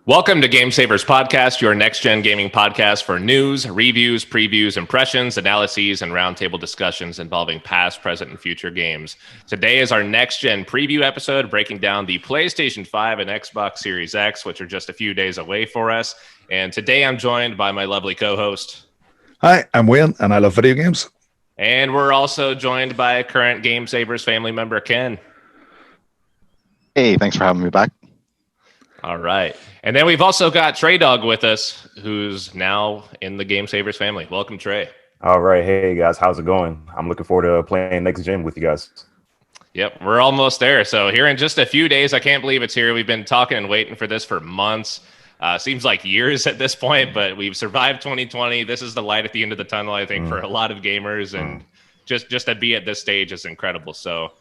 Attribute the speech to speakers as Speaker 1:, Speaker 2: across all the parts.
Speaker 1: Welcome to Game Savers Podcast, your next-gen gaming podcast for news, reviews, previews, impressions, analyses, and roundtable discussions involving past, present, and future games. Today is our next-gen preview episode, breaking down the PlayStation 5 and Xbox Series X, which are just a few days away for us. And today I'm joined by my lovely co-host.
Speaker 2: Hi, I'm Wayne, and I love video games.
Speaker 1: And we're also joined by current Game Savers family member, Ken.
Speaker 3: Hey, thanks for having me back.
Speaker 1: All right. And then we've also got Trey Dog with us, who's now in the Game Savers family. Welcome, Trey.
Speaker 4: All right. Hey, guys. How's it going? I'm looking forward to playing next gen with you guys.
Speaker 1: Yep, we're almost there. So here in just a few days, I can't believe it's here. We've been talking and waiting for this for months. Seems like years at this point, but we've survived 2020. This is the light at the end of the tunnel, I think, for a lot of gamers. And just to be at this stage is incredible. So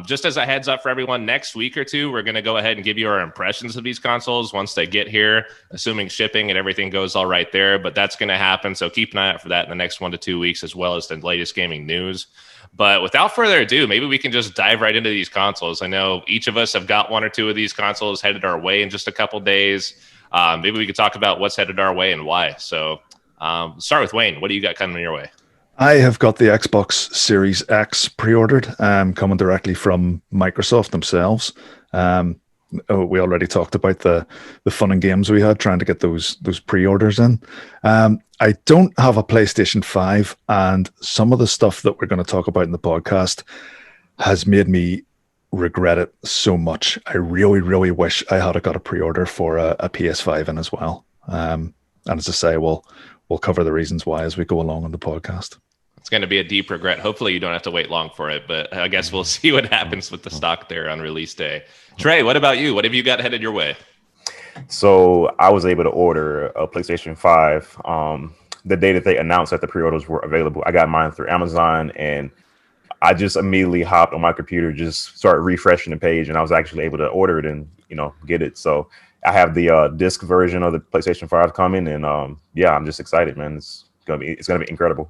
Speaker 1: just as a heads up for everyone, next week or two, we're going to go ahead and give you our impressions of these consoles once they get here, assuming shipping and everything goes all right there. But that's going to happen. So keep an eye out for that in the next 1 to 2 weeks, as well as the latest gaming news. But without further ado, maybe we can just dive right into these consoles. I know each of us have got 1 or 2 of these consoles headed our way in just a couple days. Maybe we could talk about what's headed our way and why. So start with Wayne. What do you got coming your way?
Speaker 2: I have got the Xbox Series X pre-ordered, coming directly from Microsoft themselves. We already talked about the fun and games we had trying to get those pre-orders in. I don't have a PlayStation 5, and some of the stuff that we're going to talk about in the podcast has made me regret it so much. I really, really wish I had got a pre-order for a PS5 in as well. And as I say, we'll cover the reasons why as we go along on the podcast.
Speaker 1: It's going to be a deep regret. Hopefully you don't have to wait long for it, but I guess we'll see what happens with the stock there on release day. Trey, what about you? What have you got headed your way?
Speaker 4: So I was able to order a PlayStation 5 the day that they announced that the pre-orders were available. I got mine through Amazon, and I just immediately hopped on my computer, just started refreshing the page, and I was actually able to order it and, get it. So I have the disc version of the PlayStation 5 coming, and I'm just excited, man. It's gonna be incredible.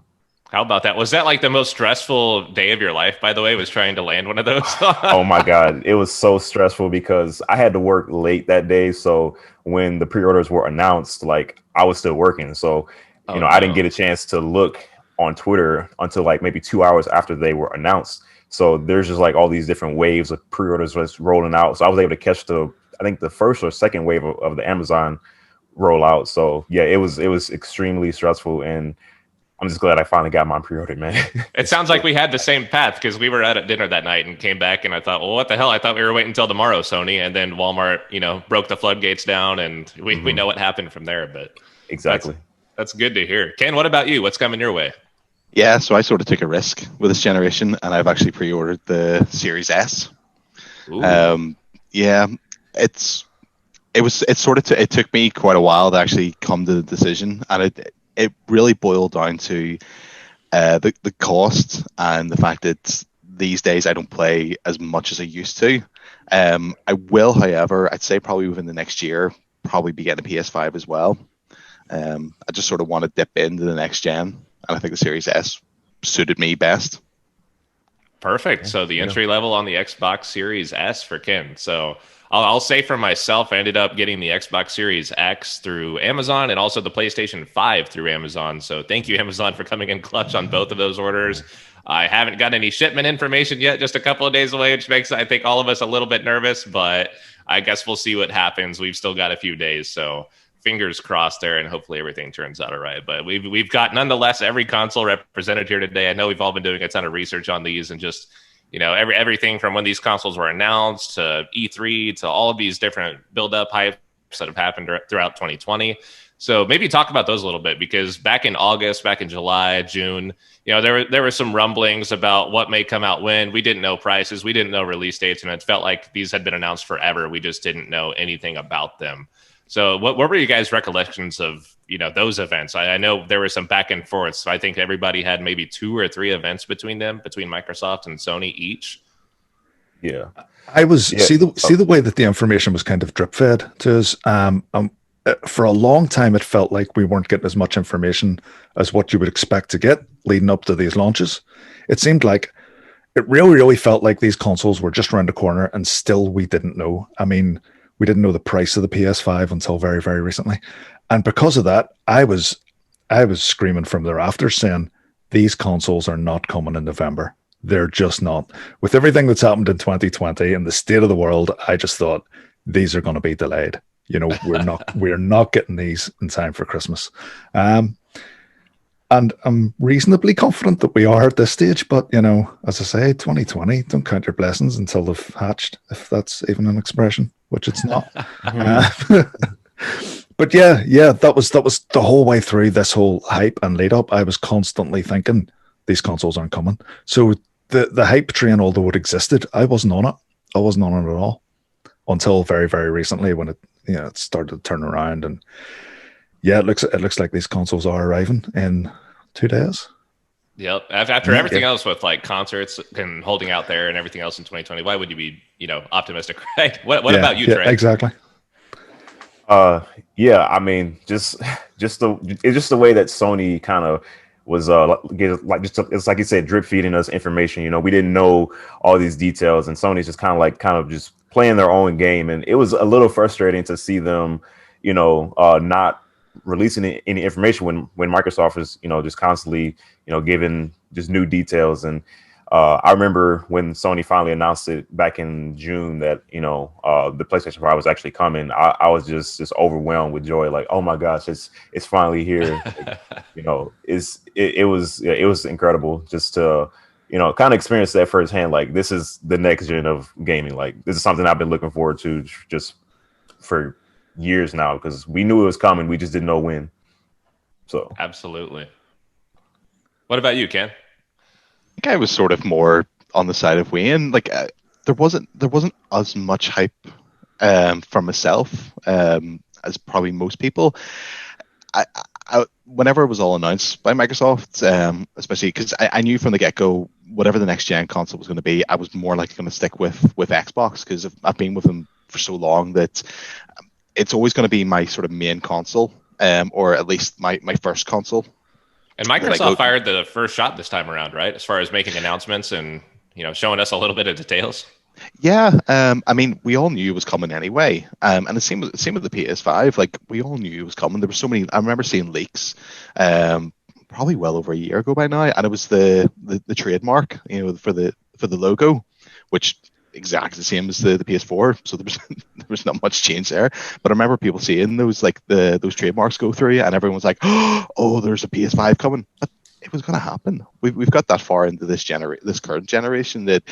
Speaker 1: How about that? Was that like the most stressful day of your life, by the way, was trying to land one of those?
Speaker 4: Oh my God. It was so stressful because I had to work late that day. So when the pre-orders were announced, I was still working. So, I didn't get a chance to look on Twitter until maybe 2 hours after they were announced. So there's just all these different waves of pre-orders was rolling out. So I was able to catch the first or second wave of the Amazon rollout. So yeah, it was extremely stressful, and I'm just glad I finally got mine pre-ordered, man.
Speaker 1: It sounds like we had the same path because we were out at dinner that night and came back, and I thought, well, what the hell? I thought we were waiting until tomorrow, Sony, and then Walmart, broke the floodgates down, and we know what happened from there. But
Speaker 4: exactly,
Speaker 1: that's good to hear. Ken, what about you? What's coming your way?
Speaker 3: Yeah, so I sort of took a risk with this generation, and I've actually pre-ordered the Series S. Yeah, it took me quite a while to actually come to the decision, and it really boiled down to the cost and the fact that these days I don't play as much as I used to. I will, however, I'd say probably within the next year, probably be getting a PS5 as well. I just sort of want to dip into the next gen, and I think the Series S suited me best.
Speaker 1: Perfect. So the entry level on the Xbox Series S for Ken. So I'll say for myself, I ended up getting the Xbox Series X through Amazon and also the PlayStation 5 through Amazon. So thank you, Amazon, for coming in clutch on both of those orders. I haven't got any shipment information yet, just a couple of days away, which makes, I think, all of us a little bit nervous, but I guess we'll see what happens. We've still got a few days, so fingers crossed there, and hopefully everything turns out all right. But we've got, nonetheless, every console represented here today. I know we've all been doing a ton of research on these and just everything from when these consoles were announced to E3 to all of these different build-up hypes that have happened throughout 2020. So maybe talk about those a little bit, because back in August, back in July, June, there were some rumblings about what may come out when. We didn't know prices, we didn't know release dates, and it felt like these had been announced forever. We just didn't know anything about them. So what were you guys' recollections of those events? I know there were some back and forths. I think everybody had maybe 2 or 3 events between Microsoft and Sony each.
Speaker 4: Yeah,
Speaker 2: I was see the way that the information was kind of drip fed to us. For a long time, it felt like we weren't getting as much information as what you would expect to get leading up to these launches. It seemed like it really, really felt like these consoles were just around the corner, and still we didn't know. I mean, We didn't know the price of the PS5 until very, very recently. And because of that, I was screaming from the rafters saying, these consoles are not coming in November. They're just not. With everything that's happened in 2020 and the state of the world, I just thought these are going to be delayed. You know, we're not getting these in time for Christmas. And I'm reasonably confident that we are at this stage. But, you know, as I say, 2020, don't count your blessings until they've hatched, if that's even an expression, which it's not. But yeah, that was the whole way through this whole hype and lead up. I was constantly thinking these consoles aren't coming. So the hype train, although it existed, I wasn't on it. I wasn't on it at all until very, very recently when it started to turn around. And yeah, it looks like these consoles are arriving in 2 days.
Speaker 1: Yep. After everything else with like concerts and holding out there and everything else in 2020, why would you be, optimistic, right? What about you, Trey?
Speaker 2: Exactly.
Speaker 4: Yeah, I mean, it's just the way that Sony kind of was it's like you said, drip feeding us information. We didn't know all these details, and Sony's just kind of just playing their own game, and it was a little frustrating to see them, not releasing any information when Microsoft is, just constantly, giving just new details. And I remember when Sony finally announced it back in June that, the PlayStation 5 was actually coming. I was just overwhelmed with joy. Like, oh my gosh, it's finally here. It was incredible just to, kind of experience that firsthand. Like, this is the next gen of gaming. Like, this is something I've been looking forward to just for years now, because we knew it was coming. We just didn't know when. So
Speaker 1: absolutely. What about you, Ken?
Speaker 3: I think I was sort of more on the side of Wayne. Like, there wasn't as much hype from myself as probably most people. I whenever it was all announced by Microsoft, especially because I knew from the get-go whatever the next gen console was going to be, I was more likely going to stick with Xbox, because I've been with them for so long that it's always going to be my sort of main console, or at least my first console.
Speaker 1: And Microsoft fired the first shot this time around, right? As far as making announcements and, showing us a little bit of details.
Speaker 3: Yeah. I mean, we all knew it was coming anyway. And the same with the PS5. Like, we all knew it was coming. There were so many. I remember seeing leaks, probably well over a year ago by now, and it was the trademark, for the logo, which exactly the same as the PS4. So there was not much change there. But I remember people seeing those those trademarks go through, and everyone was like, "Oh, there's a PS5 coming." But it was going to happen. We've got that far into this current generation that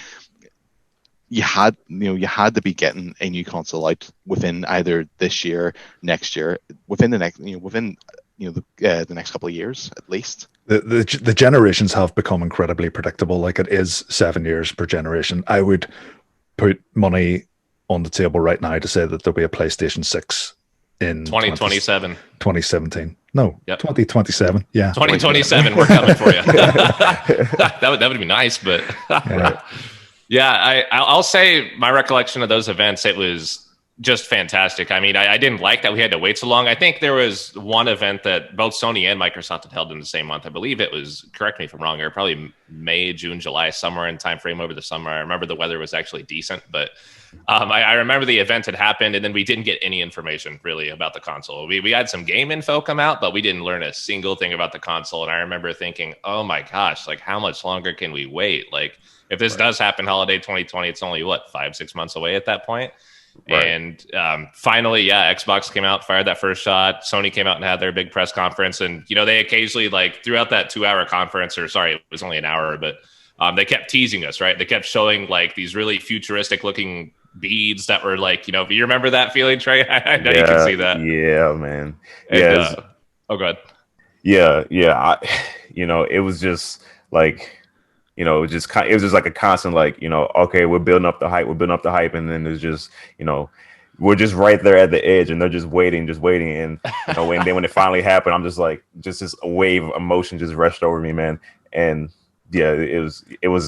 Speaker 3: you had to be getting a new console out within either this year, next year, within the next couple of years at least.
Speaker 2: The generations have become incredibly predictable. Like, it is 7 years per generation. I would put money on the table right now to say that there'll be a PlayStation 6 in
Speaker 1: 2027.
Speaker 2: 2017. No,
Speaker 1: yep.
Speaker 2: 2027. Yeah.
Speaker 1: 2027, we're coming for you. that would be nice, but
Speaker 2: right.
Speaker 1: Yeah, I'll say my recollection of those events, it was just fantastic. I mean, I didn't like that we had to wait so long. I think there was one event that both Sony and Microsoft had held in the same month. I believe it was, correct me if I'm wrong here, probably May, June, July, somewhere in time frame over the summer. I remember the weather was actually decent, but I remember the event had happened, and then we didn't get any information really about the console. We had some game info come out, but we didn't learn a single thing about the console. And I remember thinking, oh my gosh, like, how much longer can we wait? Like, if this does happen holiday 2020, it's only 5-6 months away at that point. Right. And finally, Xbox came out, fired that first shot. Sony came out and had their big press conference. And, they occasionally, like, throughout that 2-hour conference, or sorry, it was only an hour, but they kept teasing us, right? They kept showing, like, these really futuristic looking beads that were like, you remember that feeling, Trey? I know you can see that.
Speaker 4: Yeah, man.
Speaker 1: And, go ahead.
Speaker 4: Yeah. It was just like, it was just like a constant, like, okay, we're building up the hype, and then there's just, we're just right there at the edge, and they're just waiting, and and then when it finally happened, I'm just like, just this wave of emotion just rushed over me, man. And yeah, it was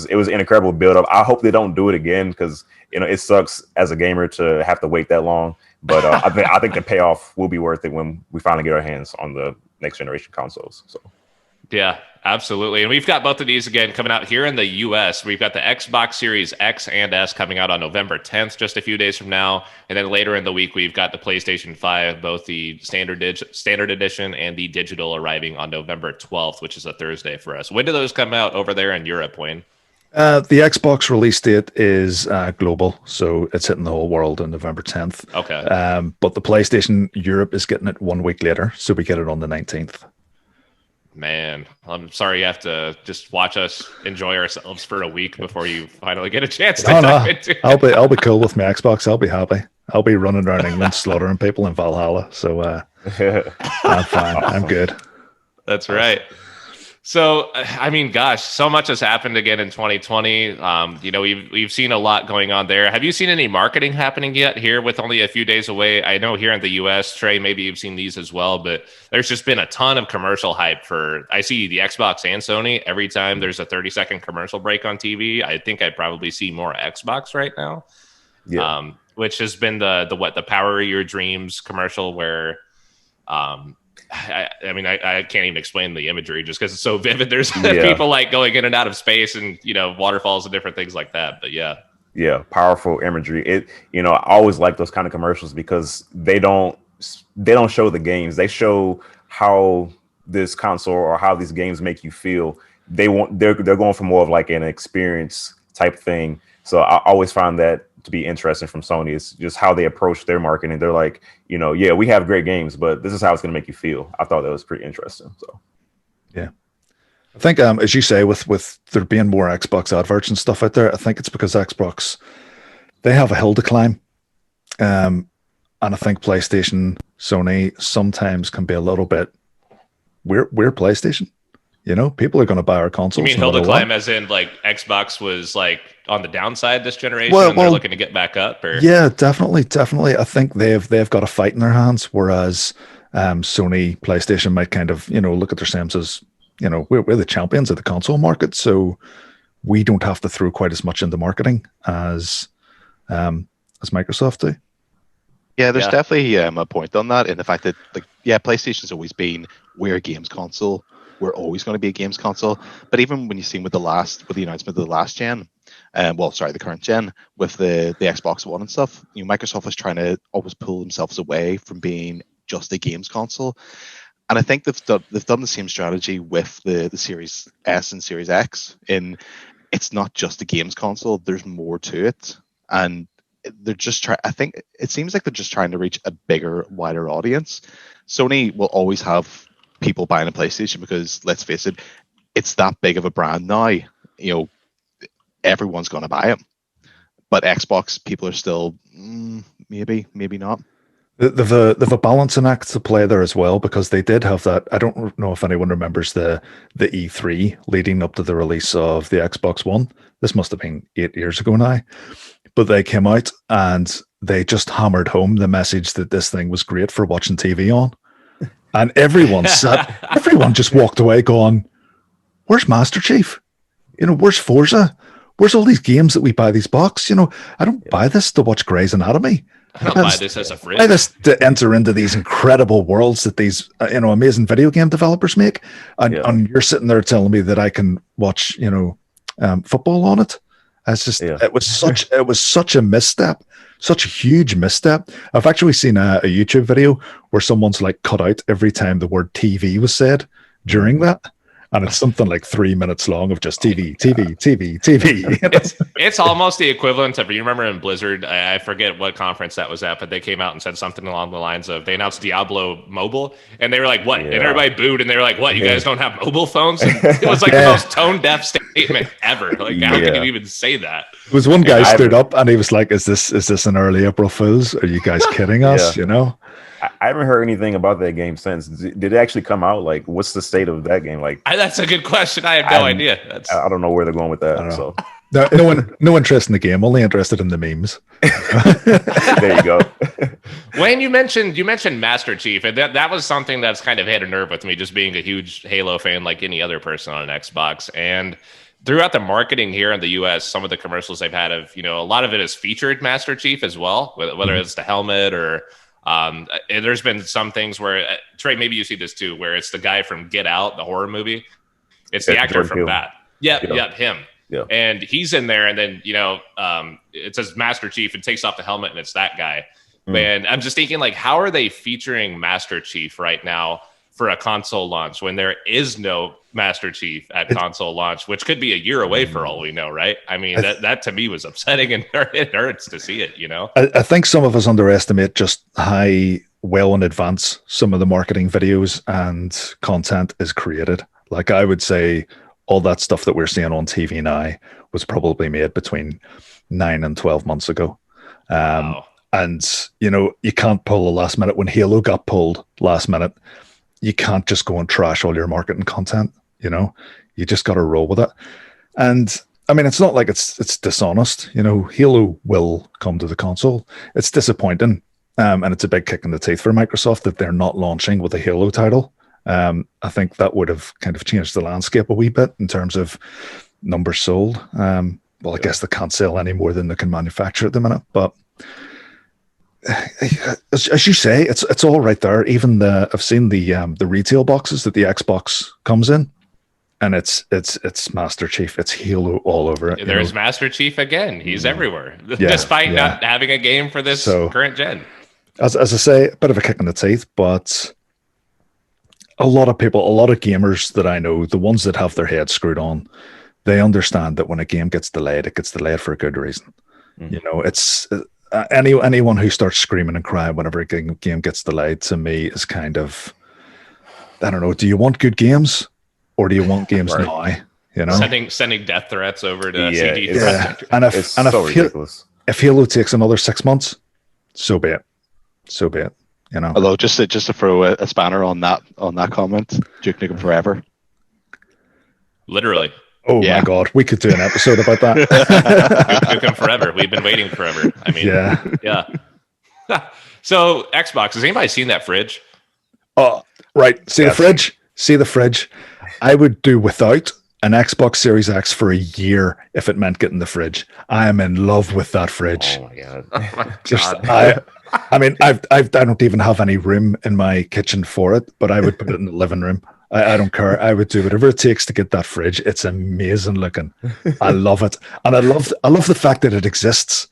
Speaker 4: an incredible build up. I hope they don't do it again, because it sucks as a gamer to have to wait that long. But I think the payoff will be worth it when we finally get our hands on the next generation consoles. So
Speaker 1: Yeah, absolutely. And we've got both of these again coming out here in the US. We've got the Xbox Series X and S coming out on November 10th, just a few days from now. And then later in the week, we've got the PlayStation 5, both the standard edition and the digital arriving on November 12th, which is a Thursday for us. When do those come out over there in Europe, Wayne?
Speaker 2: The Xbox release date is global, so it's hitting the whole world on November 10th.
Speaker 1: Okay.
Speaker 2: But the PlayStation Europe is getting it 1 week later, so we get it on the 19th.
Speaker 1: Man, I'm sorry you have to just watch us enjoy ourselves for a week before you finally get a chance to dive into it.
Speaker 2: I'll be cool with my Xbox. I'll be happy. I'll be running around England slaughtering people in Valhalla. So I'm fine. I'm good.
Speaker 1: That's right. So, I mean, gosh, so much has happened again in 2020. We've seen a lot going on there. Have you seen any marketing happening yet here with only a few days away? I know here in the US, Trey, maybe you've seen these as well, but there's just been a ton of commercial hype I see the Xbox and Sony. Every time there's a 30-second commercial break on TV, I think I'd probably see more Xbox right now. Yeah. Which has been the Power of Your Dreams commercial where, I mean, I can't even explain the imagery just because it's so vivid. There's people like going in and out of space and, waterfalls and different things like that. But
Speaker 4: yeah, powerful imagery. I always like those kind of commercials because they don't show the games. They show how this console or how these games make you feel. They're going for more of like an experience type thing. So I always find that to be interesting from Sony. It's just how they approach their marketing. They're like, we have great games, but this is how it's going to make you feel. I thought that was pretty interesting. So,
Speaker 2: yeah, I think as you say, with there being more Xbox adverts and stuff out there, I think it's because Xbox, they have a hill to climb, and I think PlayStation, Sony sometimes can be a little bit. We're PlayStation. People are going to buy our consoles.
Speaker 1: You mean hill to climb as in like Xbox was like on the downside this generation and they're looking to get back up? Or?
Speaker 2: Yeah, definitely. I think they've got a fight in their hands, whereas Sony, PlayStation might kind of, look at themselves as, we're the champions of the console market, so we don't have to throw quite as much into marketing as Microsoft do.
Speaker 3: Yeah, there's definitely a point on that in the fact that, PlayStation's always been, we're a games console. We're always going to be a games console. But even when you see with the announcement of the last gen, the current gen with the Xbox One and stuff, Microsoft is trying to always pull themselves away from being just a games console. And I think they've done the same strategy with the Series S and Series X. It's not just a games console. There's more to it. And they're just I think it seems like they're just trying to reach a bigger, wider audience. Sony will always have people buying a PlayStation because, let's face it, it's that big of a brand now. Everyone's going to buy it. But Xbox, people are still maybe not.
Speaker 2: They've a balancing act to play there as well, because they did have that. I don't know if anyone remembers the E3 leading up to the release of the Xbox One. This must have been 8 years ago now. But they came out and they just hammered home the message that this thing was great for watching TV on. And everyone just walked away going, where's Master Chief? Where's Forza? Where's all these games that we buy these box? I don't buy this to watch Grey's Anatomy.
Speaker 1: I don't buy this as a fridge.
Speaker 2: I buy this to enter into these incredible worlds that these amazing video game developers make. And you're sitting there telling me that I can watch football on it. It's just it was such a misstep. Such a huge misstep. I've actually seen a YouTube video where someone's like cut out every time the word TV was said during that. And it's something like 3 minutes long of just TV.
Speaker 1: It's almost the equivalent of, you remember in Blizzard, I forget what conference that was at, but they came out and said something along the lines of, they announced Diablo Mobile, and they were like, what? Yeah. And everybody booed, and they were like, what, you guys don't have mobile phones? And it was like the most tone-deaf statement ever. Like, how can you even say that?
Speaker 2: It was one guy stood up, and he was like, is this an early April Fool's? Are you guys kidding us,
Speaker 4: I haven't heard anything about that game since. Did it actually come out? Like, what's the state of that game? Like,
Speaker 1: that's a good question. I have no idea.
Speaker 4: I don't know where they're going with that. So,
Speaker 2: no interest in the game. Only interested in the memes.
Speaker 4: There you go.
Speaker 1: Wayne, you mentioned Master Chief, and that was something that's kind of hit a nerve with me, just being a huge Halo fan, like any other person on an Xbox. And throughout the marketing here in the US, some of the commercials they've had a lot of it has featured Master Chief as well, whether it's the helmet or And there's been some things where Trey, maybe you see this too, where it's the guy from Get Out, the horror movie. It's the actor from that. Yep, him.
Speaker 4: Yeah.
Speaker 1: And he's in there, and then it says Master Chief and takes off the helmet, and it's that guy. And I'm just thinking, like, how are they featuring Master Chief right now for a console launch when there is no Master Chief at console launch, which could be a year away for all we know, right? I mean, that to me was upsetting, and it hurts to see it,
Speaker 2: I think some of us underestimate just how well in advance some of the marketing videos and content is created. Like, I would say all that stuff that we're seeing on TV now was probably made between 9 and 12 months ago.
Speaker 1: Wow.
Speaker 2: And, you can't pull a last minute. When Halo got pulled last minute, you can't just go and trash all your marketing content. You just got to roll with it. And I mean, it's not like it's dishonest. Halo will come to the console. It's disappointing. And it's a big kick in the teeth for Microsoft that they're not launching with a Halo title. I think that would have kind of changed the landscape a wee bit in terms of numbers sold. I guess they can't sell any more than they can manufacture at the minute. But as you say, it's all right there. Even I've seen the retail boxes that the Xbox comes in, and it's Master Chief. It's Halo all over it.
Speaker 1: There's Master Chief again. He's everywhere, despite not having a game for this current gen.
Speaker 2: As I say, a bit of a kick in the teeth, but a lot of people, a lot of gamers that I know, the ones that have their heads screwed on, they understand that when a game gets delayed, it gets delayed for a good reason. It's anyone who starts screaming and crying whenever a game gets delayed, to me, is kind of, I don't know, do you want good games or do you want games now?
Speaker 1: Sending death threats over to CD.
Speaker 2: Yeah. And if Halo takes another 6 months, so be it.
Speaker 3: Although just to throw a spanner on that comment, Duke Nukem Forever.
Speaker 1: Literally.
Speaker 2: Oh my God, we could do an episode about that.
Speaker 1: Duke Nukem Forever. We've been waiting forever. I mean, yeah. So Xbox, has anybody seen that fridge?
Speaker 2: Oh, right. See the fridge. I would do without an Xbox Series X for a year if it meant getting the fridge. I am in love with that fridge.
Speaker 4: Oh my God.
Speaker 2: I mean, I don't even have any room in my kitchen for it, but I would put it in the living room. I don't care. I would do whatever it takes to get that fridge. It's amazing looking. I love it, and I love the fact that it exists,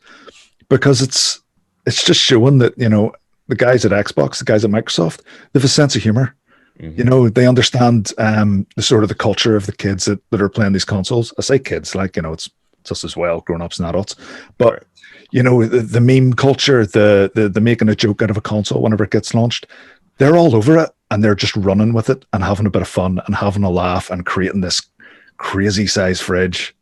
Speaker 2: because it's just showing that the guys at Xbox, the guys at Microsoft, they have a sense of humor. They understand the sort of the culture of the kids that are playing these consoles. I say kids, like it's us as well, grown-ups and adults, but. The meme culture, the making a joke out of a console whenever it gets launched, they're all over it, and they're just running with it and having a bit of fun and having a laugh and creating this crazy size fridge.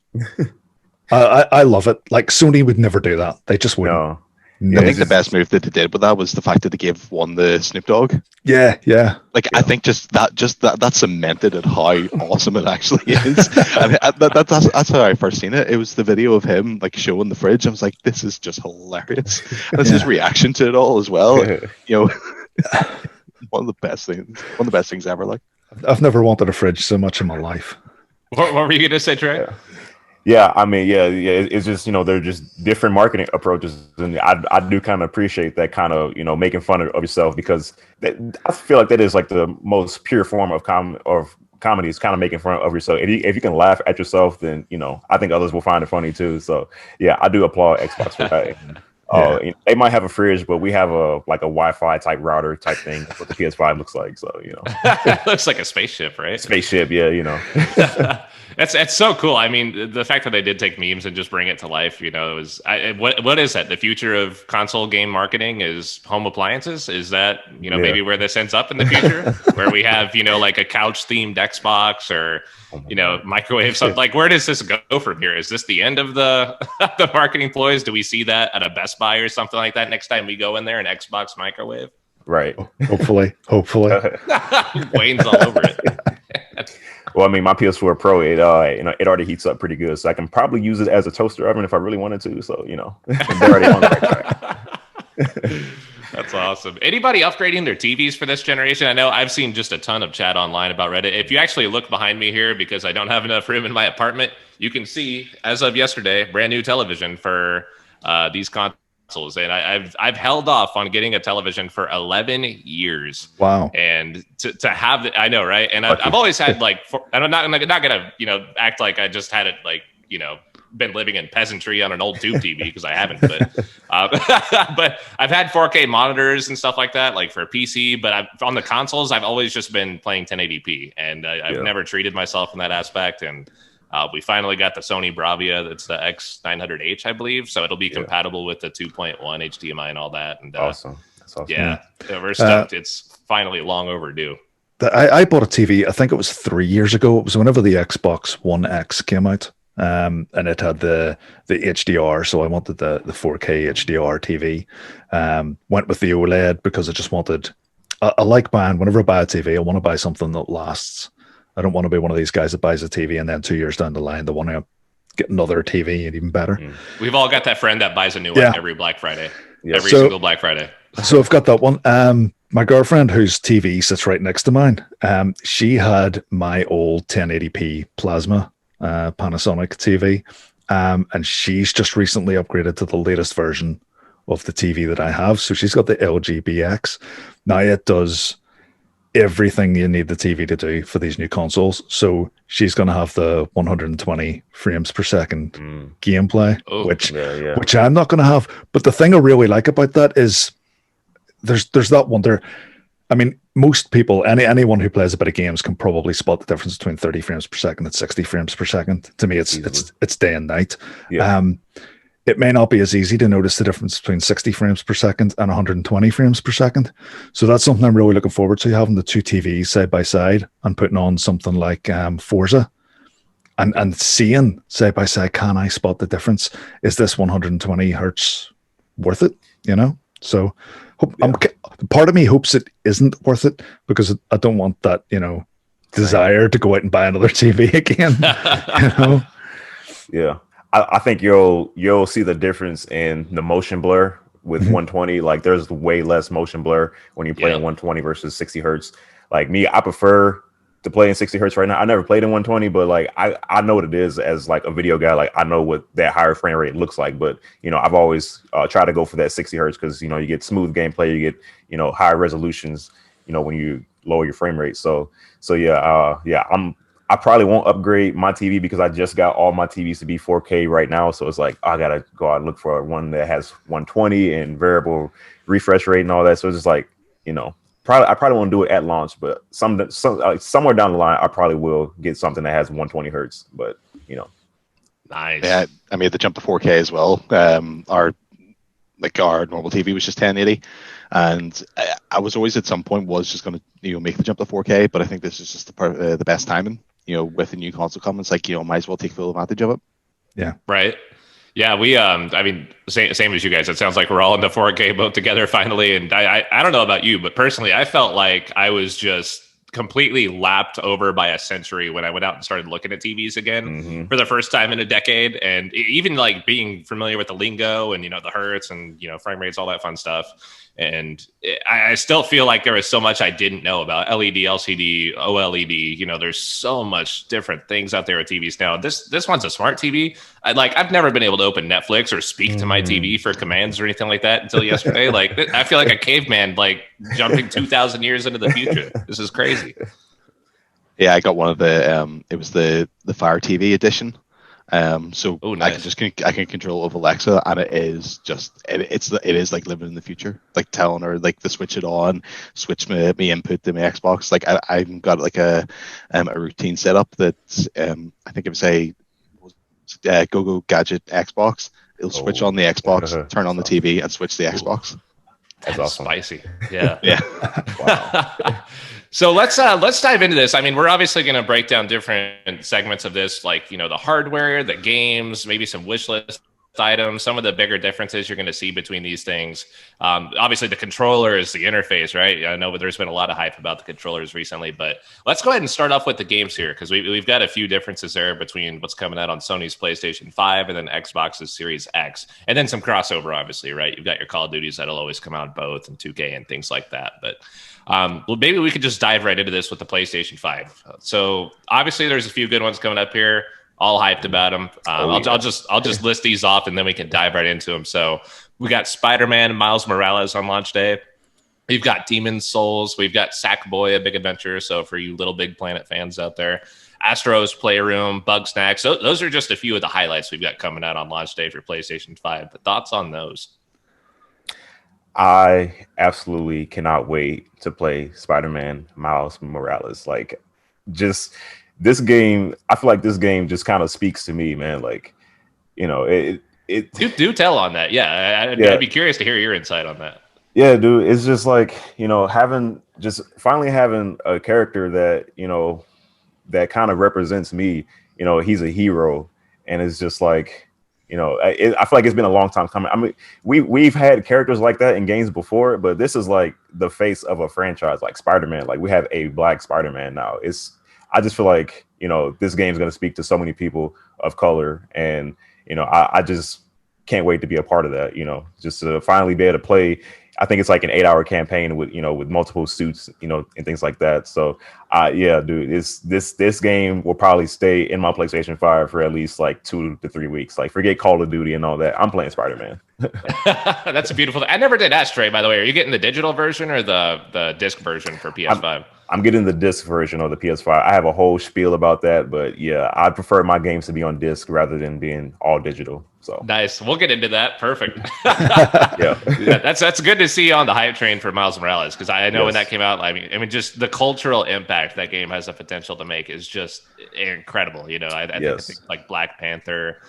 Speaker 2: I love it. Like, Sony would never do that. They just wouldn't.
Speaker 3: I think the best move that they did with that was the fact that they gave one the Snoop Dogg.
Speaker 2: Yeah.
Speaker 3: I think just that cemented it how awesome it actually is. And that's how I first seen it. It was the video of him like showing the fridge. I was like, this is just hilarious. And it's his reaction to it all as well. One of the best things ever. Like,
Speaker 2: I've never wanted a fridge so much in my life.
Speaker 1: What were you gonna say, Trey?
Speaker 4: Yeah, I mean, it's just, they're just different marketing approaches, and I do kind of appreciate that kind of, making fun of yourself, because I feel like that is like the most pure form of comedy, is kind of making fun of yourself. If you can laugh at yourself, then I think others will find it funny too. So yeah, I do applaud Xbox for that. They might have a fridge, but we have a Wi-Fi type router type thing. That's what the PS5 looks like. So
Speaker 1: it looks like a spaceship, right?
Speaker 4: Spaceship, yeah.
Speaker 1: That's so cool. I mean, the fact that they did take memes and just bring it to life, it was. What is that? The future of console game marketing is home appliances. Is that maybe where this ends up in the future, where we have like a couch themed Xbox or microwave something? Like, where does this go from here? Is this the end of the the marketing ploys? Do we see that at a Best Buy or something like that next time we go in there, an Xbox microwave?
Speaker 4: Right.
Speaker 2: Hopefully.
Speaker 1: Wayne's all over it.
Speaker 4: Well, I mean, my PS4 Pro, it already heats up pretty good, so I can probably use it as a toaster oven if I really wanted to. So they're already on the right track.
Speaker 1: That's awesome. Anybody upgrading their TVs for this generation? I know I've seen just a ton of chat online about Reddit. If you actually look behind me here, because I don't have enough room in my apartment, you can see, as of yesterday, brand new television for these consoles and I've held off on getting a television for 11 years.
Speaker 2: Wow.
Speaker 1: And to have it, I know, right? And I've always had like, I'm not gonna act like I just had it like been living in peasantry on an old tube TV because I haven't, but but I've had 4K monitors and stuff like that, like for PC. But on the consoles, I've always just been playing 1080p, and I've never treated myself in that aspect. And we finally got the Sony Bravia. That's the X900H, I believe. So it'll be compatible with the 2.1 HDMI and all that. And
Speaker 4: awesome. That's awesome.
Speaker 1: Yeah, we're stoked. It's finally long overdue.
Speaker 2: I bought a TV. I think it was 3 years ago. It was whenever the Xbox One X came out. And it had the HDR, so I wanted the 4K HDR TV. Went with the OLED because I just wanted. I like buying. Whenever I buy a TV, I want to buy something that lasts. I don't want to be one of these guys that buys a TV and then 2 years down the line they want to get another TV and even better.
Speaker 1: We've all got that friend that buys a new one every Black Friday. Every single Black Friday.
Speaker 2: So I've got that one. My girlfriend, whose TV sits right next to mine, she had my old 1080p plasma Panasonic TV, and she's just recently upgraded to the latest version of the TV that I have. So she's got the LG BX. Now it does everything you need the TV to do for these new consoles. So she's going to have the 120 frames per second gameplay, which I'm not going to have. But the thing I really like about that is there's that wonder. I mean, most people, anyone who plays a bit of games can probably spot the difference between 30 frames per second and 60 frames per second. To me, it's day and night. Yeah. It may not be as easy to notice the difference between 60 frames per second and 120 frames per second. So that's something I'm really looking forward to, having the two TVs side by side and putting on something like Forza and seeing side by side, can I spot the difference? Is this 120 hertz worth it? So part of me hopes it isn't worth it because I don't want that, desire to go out and buy another TV again.
Speaker 4: Yeah. I think you'll see the difference in the motion blur with 120. Like there's way less motion blur when you play in 120 versus 60 hertz. Like me, I prefer to play in 60 hertz right now. I never played in 120, but like I know what it is as like a video guy. Like I know what that higher frame rate looks like. But I've always tried to go for that 60 hertz because you get smooth gameplay, you get higher resolutions. When you lower your frame rate. So I probably won't upgrade my TV because I just got all my TVs to be 4K right now. So it's like I gotta go out and look for one that has 120 and variable refresh rate and all that. So it's just like I probably won't do it at launch, but somewhere down the line I probably will get something that has 120 hertz. But
Speaker 1: nice.
Speaker 3: Yeah, I made the jump to 4K as well. Our normal TV was just 1080, and I was always at some point was just going to make the jump to 4K. But I think this is just the best timing. With the new console coming, it's like might as well take full advantage of it.
Speaker 2: Yeah.
Speaker 1: Right. Yeah, we I mean, same as you guys. It sounds like we're all in the 4K boat together finally. And I don't know about you, but personally, I felt like I was just completely lapped over by a century when I went out and started looking at TVs again for the first time in a decade. And even like being familiar with the lingo and the hertz and frame rates, all that fun stuff. And I still feel like there was so much I didn't know about LED, LCD, OLED. There's so much different things out there with TVs now. This one's a smart TV. I've never been able to open Netflix or speak to my TV for commands or anything like that until yesterday. I feel like a caveman, jumping 2,000 years into the future. This is crazy.
Speaker 3: Yeah, I got one of the it was the Fire TV edition. So nice. I can control it with Alexa, and it is it is like living in the future, like telling her to switch it on, switch me input to my Xbox. I've got a routine set up that I think if say Go Gadget Xbox, it'll switch on the Xbox, turn on the TV, and switch the Xbox.
Speaker 1: That's awesome. Spicy. Yeah.
Speaker 3: Yeah.
Speaker 1: Wow. So let's dive into this. I mean, we're obviously going to break down different segments of this, the hardware, the games, maybe some wish list items, some of the bigger differences you're going to see between these things. Obviously, the controller is the interface, right? I know there's been a lot of hype about the controllers recently, but let's go ahead and start off with the games here because we've got a few differences there between what's coming out on Sony's PlayStation 5 and then Xbox's Series X, and then some crossover, obviously, right? You've got your Call of Duties that'll always come out both and 2K and things like that, but maybe we could just dive right into this with the PlayStation 5. So obviously there's a few good ones coming up here. All hyped about them. I'll just list these off and then we can dive right into them. So We got Spider-Man, Miles Morales on launch day. We've got Demon's Souls. We've got Sackboy: A Big Adventure. So for you Little Big Planet fans out there, Astro's Playroom, Bug Snacks. So those are just a few of the highlights we've got coming out on launch day for PlayStation 5. But thoughts on those?
Speaker 4: I absolutely cannot wait to play Spider-Man Miles Morales. Like, just this game, I feel like this game just kind of speaks to me, man. Like, it
Speaker 1: do tell on that. Yeah, I'd be curious to hear your insight on that.
Speaker 4: Yeah, dude, it's just like, finally having a character that, that kind of represents me. He's a hero, and it's just like, I feel like it's been a long time coming. I mean, we've had characters like that in games before, but this is like the face of a franchise, like Spider-Man. Like, we have a black Spider-Man now. I just feel like, this game is going to speak to so many people of color, and I just can't wait to be a part of that. Just to finally be able to play. I think it's like an 8-hour campaign with with multiple suits, and things like that. So, yeah, dude, this game will probably stay in my PlayStation 5 for at least like 2 to 3 weeks. Like, forget Call of Duty and all that. I'm playing Spider-Man.
Speaker 1: That's a beautiful thing. I never did ask Trey, by the way. Are you getting the digital version or the disc version for PS5?
Speaker 4: I'm getting the disc version of the PS5. I have a whole spiel about that, but yeah, I prefer my games to be on disc rather than being all digital. So
Speaker 1: nice. We'll get into that. Perfect.
Speaker 4: Yeah,
Speaker 1: that's good to see on the hype train for Miles Morales, because I know when that came out, I mean, just the cultural impact that game has the potential to make is just incredible. I think like Black Panther,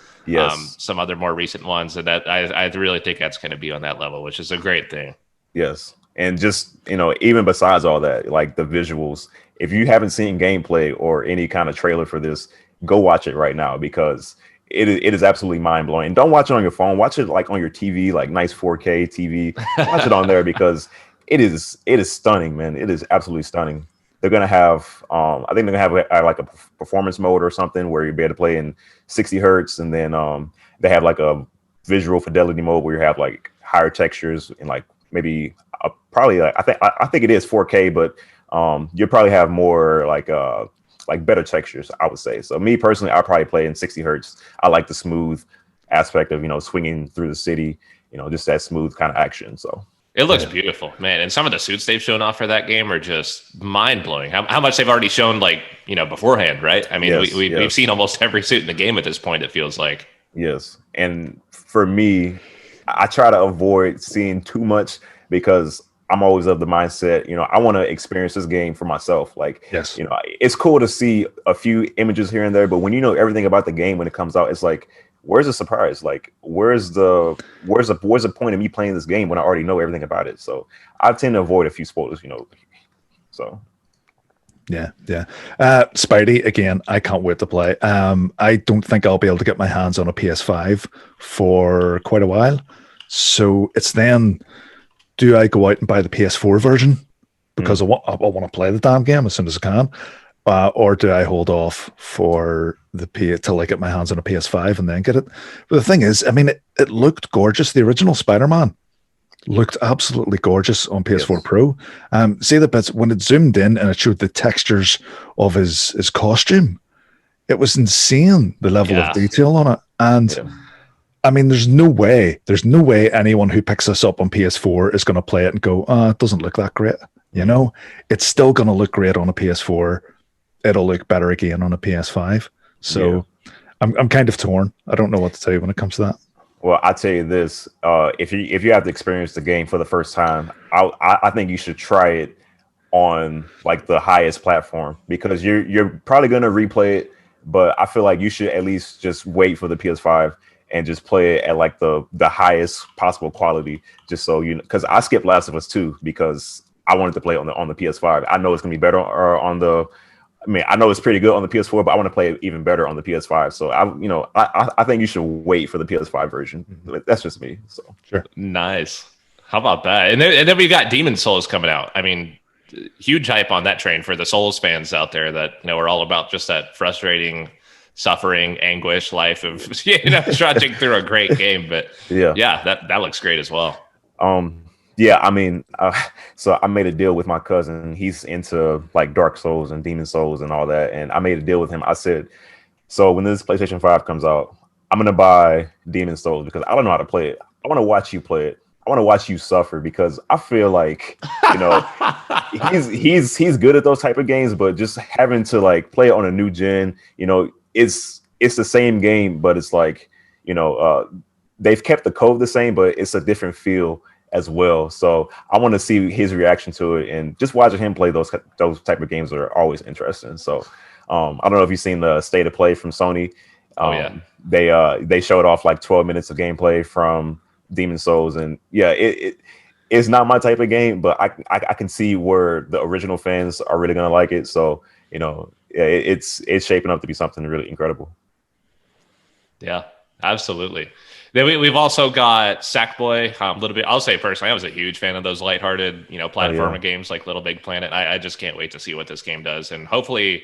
Speaker 1: some other more recent ones, and that I really think that's going to be on that level, which is a great thing.
Speaker 4: Yes. And just, even besides all that, like the visuals, if you haven't seen gameplay or any kind of trailer for this, go watch it right now, because it is absolutely mind blowing. And don't watch it on your phone. Watch it like on your TV, like nice 4K TV. Watch it on there, because it is stunning, man. It is absolutely stunning. They're going to have, I think they're going to have like a performance mode or something where you'll be able to play in 60 hertz. And then they have like a visual fidelity mode where you have like higher textures and like maybe probably like I think it is 4K, but you'll probably have more like better textures, I would say. So me personally, I'll probably play in 60 hertz. I like the smooth aspect of swinging through the city, just that smooth kind of action. So
Speaker 1: it looks beautiful, man. And some of the suits they've shown off for that game are just mind blowing. How much they've already shown, like, beforehand, right? I mean, we've seen almost every suit in the game at this point, it feels like.
Speaker 4: Yes. And for me, I try to avoid seeing too much, because I'm always of the mindset, I want to experience this game for myself. Like,
Speaker 2: yes,
Speaker 4: it's cool to see a few images here and there, but when you know everything about the game when it comes out, it's like, where's the surprise? Like, where's the point of me playing this game when I already know everything about it? So I tend to avoid a few spoilers, So
Speaker 2: yeah. Spidey, again, I can't wait to play. I don't think I'll be able to get my hands on a PS5 for quite a while. So it's then, do I go out and buy the PS4 version because I want to play the damn game as soon as I can, or do I hold off for till I get my hands on a PS5 and then get it? But the thing is, I mean, it looked gorgeous. The original Spider-Man looked absolutely gorgeous on PS4 Pro. See the bits when it zoomed in and it showed the textures of his costume. It was insane, the level of detail on it. And I mean, there's no way anyone who picks this up on PS4 is going to play it and go, it doesn't look that great. It's still going to look great on a PS4. It'll look better again on a PS5. So I'm kind of torn. I don't know what to tell you when it comes to that.
Speaker 4: Well, I'll tell you this: if you have to experience the game for the first time, I think you should try it on like the highest platform, because you're probably going to replay it, but I feel like you should at least just wait for the PS5 and just play it at like the highest possible quality, just so because I skipped Last of Us 2 because I wanted to play it on the PS5. I know it's gonna be better on the. I mean, I know it's pretty good on the PS4, but I want to play it even better on the PS5. So I think you should wait for the PS5 version. That's just me. So
Speaker 2: sure,
Speaker 1: nice. How about that? And then we've got Demon's Souls coming out. I mean, huge hype on that train for the Souls fans out there that are all about just that frustrating, suffering, anguish life of trudging through a great game. But that looks great as well.
Speaker 4: Yeah, I mean, so I made a deal with my cousin. He's into like Dark Souls and Demon Souls and all that. And I made a deal with him. I said, so when this PlayStation 5 comes out, I'm going to buy Demon Souls because I don't know how to play it. I want to watch you play it. I want to watch you suffer because I feel like, you know, he's good at those type of games, but just having to like play it on a new gen, you know, it's the same game, but it's like, you know, they've kept the code the same, but it's a different feel as well. So I want to see his reaction to it, and just watching him play those type of games are always interesting. So I don't know if you've seen the state of play from Sony. They showed off like 12 minutes of gameplay from Demon's Souls, and yeah, it's not my type of game, but I can see where the original fans are really gonna like it. So you know, yeah, it's shaping up to be something really incredible.
Speaker 1: Yeah, absolutely. Then we've also got Sackboy. A little bit. I'll say personally, I was a huge fan of those lighthearted, you know, platformer games like Little Big Planet. I just can't wait to see what this game does, and hopefully.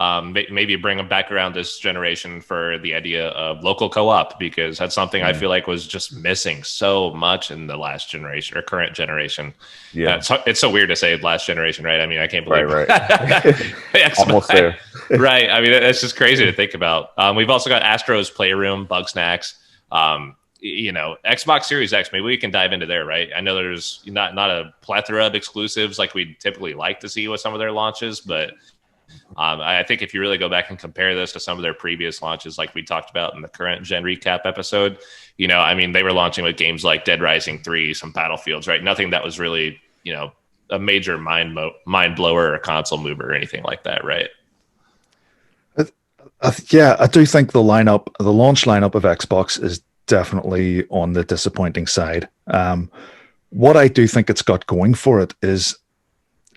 Speaker 1: Maybe bring them back around this generation for the idea of local co-op, because that's something I feel like was just missing so much in the last generation or current generation. Yeah, it's so weird to say last generation, right? I mean, I can't believe
Speaker 4: right. Almost there.
Speaker 1: Right. I mean, it's just crazy to think about. We've also got Astro's Playroom, Bugsnax. You know, Xbox Series X. Maybe we can dive into there, right? I know there's not a plethora of exclusives like we typically like to see with some of their launches, but I think if you really go back and compare this to some of their previous launches, like we talked about in the current gen recap episode, you know, I mean, they were launching with games like Dead Rising 3, some Battlefields, right? Nothing that was really, you know, a major mind blower or console mover or anything like that, right?
Speaker 2: Yeah, I do think the launch lineup of Xbox is definitely on the disappointing side. What I do think it's got going for it is,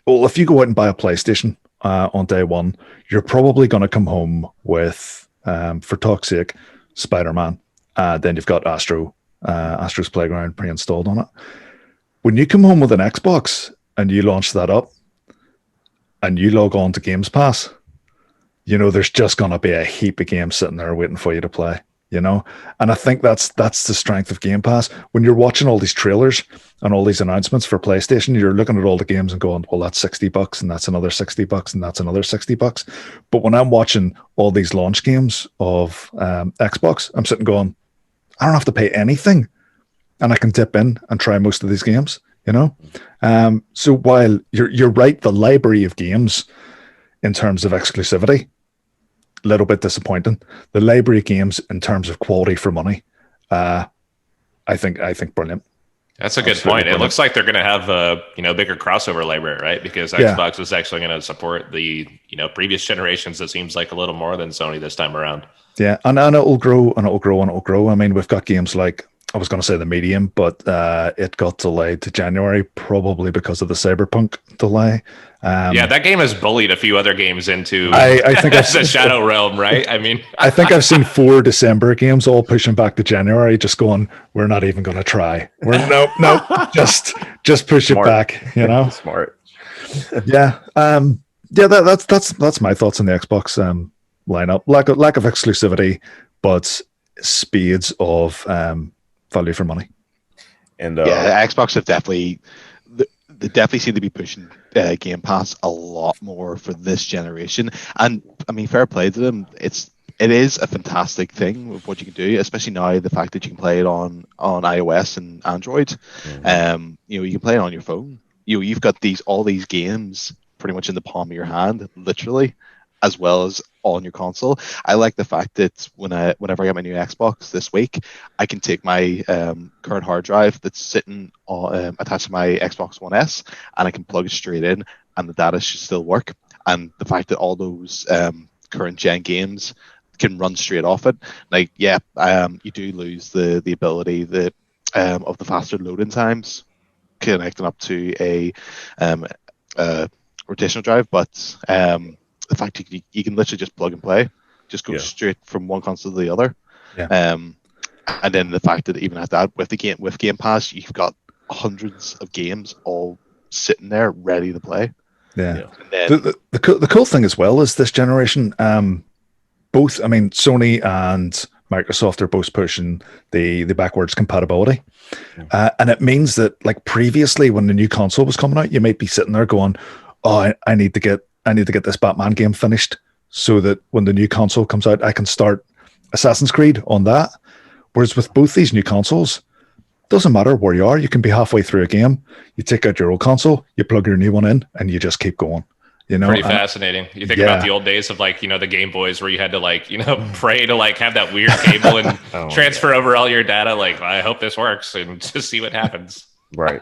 Speaker 2: well, if you go out and buy a PlayStation on day one, you're probably going to come home with, for talk's sake, Spider-Man. Then you've got Astro's Playground pre-installed on it. When you come home with an Xbox and you launch that up and you log on to Games Pass, you know, there's just going to be a heap of games sitting there waiting for you to play, you know? And I think that's the strength of Game Pass. When you're watching all these trailers and all these announcements for PlayStation, you're looking at all the games and going, well, that's $60 and that's another $60 and that's another $60. But when I'm watching all these launch games of Xbox, I'm sitting going, I don't have to pay anything. And I can dip in and try most of these games, you know? So while you're right, the library of games in terms of exclusivity, a little bit disappointing. The library of games in terms of quality for money, I think brilliant.
Speaker 1: That's a good point. It looks like they're going to have a bigger crossover library, right? Because Xbox is actually going to support the previous generations. It seems like a little more than Sony this time around.
Speaker 2: Yeah, and it'll grow and it'll grow and it'll grow. I mean, we've got games like, I was going to say the Medium, but it got delayed to January, probably because of the Cyberpunk delay.
Speaker 1: Yeah, that game has bullied a few other games into
Speaker 2: I think
Speaker 1: the Shadow Realm, right? I mean,
Speaker 2: I think I've seen 4 December games all pushing back to January, just going, we're not even going to try. No, just push it back, you know?
Speaker 4: Smart.
Speaker 2: Yeah. That's my thoughts on the Xbox lineup. Lack of exclusivity, but speeds of value for money.
Speaker 3: And Xbox have definitely seem to be pushing Game Pass a lot more for this generation. And I mean, fair play to them. It is a fantastic thing with what you can do, especially now the fact that you can play it on iOS and Android. Mm-hmm. You can play it on your phone. You've got all these games pretty much in the palm of your hand, literally, as well as on your console. I like the fact that whenever I get my new Xbox this week, I can take my current hard drive that's sitting attached to my Xbox One S, and I can plug it straight in, and the data should still work. And the fact that all those current gen games can run straight off it, you do lose the ability that of the faster loading times connecting up to a rotational drive, but the fact you can literally just plug and play, just go straight from one console to the other.
Speaker 2: Yeah.
Speaker 3: And then the fact that even at that, with Game Pass, you've got hundreds of games all sitting there ready to play.
Speaker 2: Yeah. And then, the cool thing as well is this generation, Sony and Microsoft are both pushing the backwards compatibility. And it means that, like, previously when the new console was coming out, you might be sitting there going, oh, I need to get this Batman game finished so that when the new console comes out, I can start Assassin's Creed on that. Whereas with both these new consoles, doesn't matter where you are. You can be halfway through a game. You take out your old console, you plug your new one in, and you just keep going. You know,
Speaker 1: pretty fascinating. You think about the old days of like, the Game Boys where you had to like, pray to like have that weird cable and transfer over all your data. Like, I hope this works and just see what happens.
Speaker 4: Right.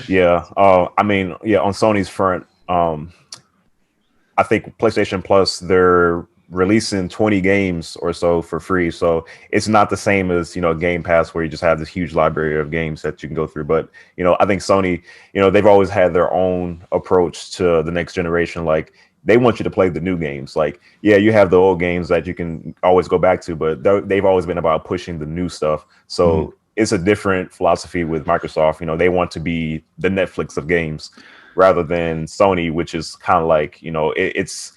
Speaker 4: Yeah. I mean, yeah, on Sony's front, I think PlayStation Plus, they're releasing 20 games or so for free. So it's not the same as, Game Pass where you just have this huge library of games that you can go through. But, I think Sony, they've always had their own approach to the next generation. Like, they want you to play the new games. Like, yeah, you have the old games that you can always go back to, but they've always been about pushing the new stuff. So it's a different philosophy with Microsoft. They want to be the Netflix of games rather than Sony, which is kind of like, it's,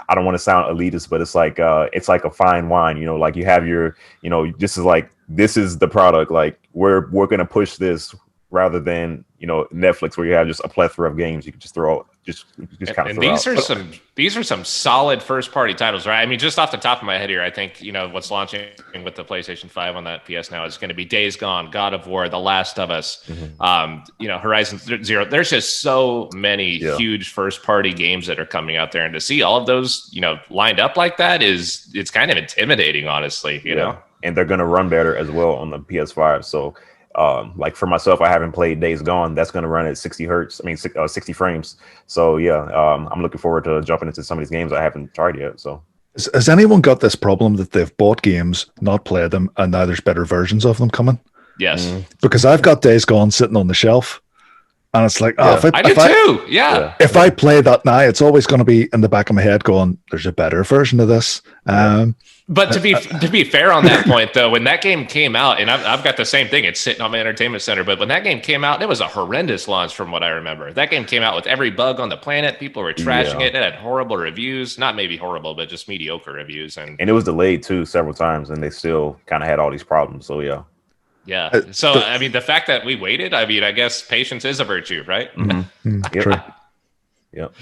Speaker 4: I don't want to sound elitist, but it's like a fine wine, like you have your, this is the product. Like we're going to push this rather than, Netflix where you have just a plethora of games you can just throw kind of.
Speaker 1: And these are some solid first party titles, right? I mean, just off the top of my head here, I think, what's launching with the PlayStation 5 on that PS Now is going to be Days Gone, God of War, The Last of Us, Horizon Zero. There's just so many huge first party games that are coming out there, and to see all of those, lined up like that it's kind of intimidating, honestly, you know.
Speaker 4: And they're going to run better as well on the PS5. So like for myself, I haven't played Days Gone. That's going to run at 60 hertz. 60 frames. So I'm looking forward to jumping into some of these games I haven't tried yet. So
Speaker 2: has anyone got this problem that they've bought games, not played them, and now there's better versions of them coming?
Speaker 1: Yes.
Speaker 2: Because I've got Days Gone sitting on the shelf, and it's like,
Speaker 1: I do too. Yeah.
Speaker 2: If I play that now, it's always going to be in the back of my head going, there's a better version of this.
Speaker 1: But to be fair on that point, though, when that game came out, and I've got the same thing, it's sitting on my entertainment center. But when that game came out, it was a horrendous launch, from what I remember. That game came out with every bug on the planet. People were trashing it. It had horrible reviews, not maybe horrible, but just mediocre reviews. And
Speaker 4: it was delayed too several times, and they still kind of had all these problems. So
Speaker 1: yeah. So I mean, the fact that we waited, I mean, I guess patience is a virtue, right?
Speaker 2: True.
Speaker 4: Yep.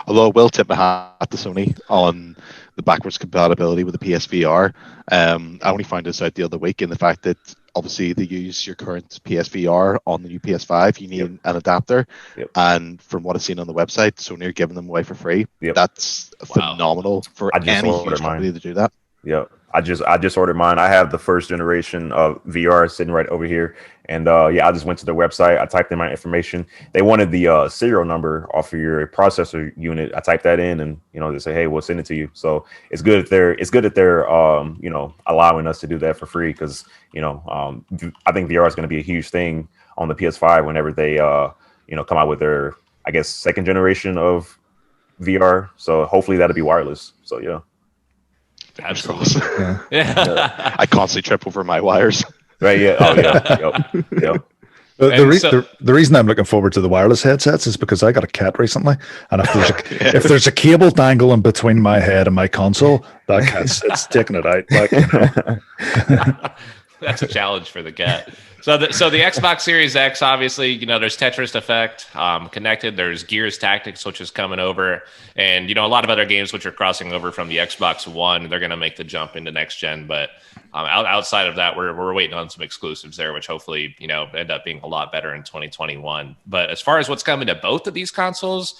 Speaker 3: Although I will tip my hat to Sony on the backwards compatibility with the PSVR. I only found this out the other week in the fact that obviously they use your current PSVR on the new PS5. You need an adapter. And from what I've seen on the website, Sony are giving them away for free. That's phenomenal for any huge company to do that.
Speaker 4: Yeah. I just ordered mine. I have the first generation of VR sitting right over here. And I just went to their website. I typed in my information. They wanted the serial number off of your processor unit. I typed that in, and they say, hey, we'll send it to you. So it's good that they're allowing us to do that for free, because I think VR is going to be a huge thing on the PS5 whenever they come out with their, I guess, second generation of VR. So hopefully that'll be wireless. So yeah.
Speaker 1: Absolutely.
Speaker 3: Yeah. I constantly trip over my wires.
Speaker 4: Right. Yeah. Oh yeah. Yep.
Speaker 2: The reason I'm looking forward to the wireless headsets is because I got a cat recently, and if there's a cable dangling between my head and my console, that cat's taking it out. Like,
Speaker 1: that's a challenge for the cat. So the Xbox Series X, obviously, there's Tetris Effect connected. There's Gears Tactics, which is coming over, and a lot of other games which are crossing over from the Xbox One. They're going to make the jump into next gen, but outside of that, we're waiting on some exclusives there, which hopefully end up being a lot better in 2021. But as far as what's coming to both of these consoles,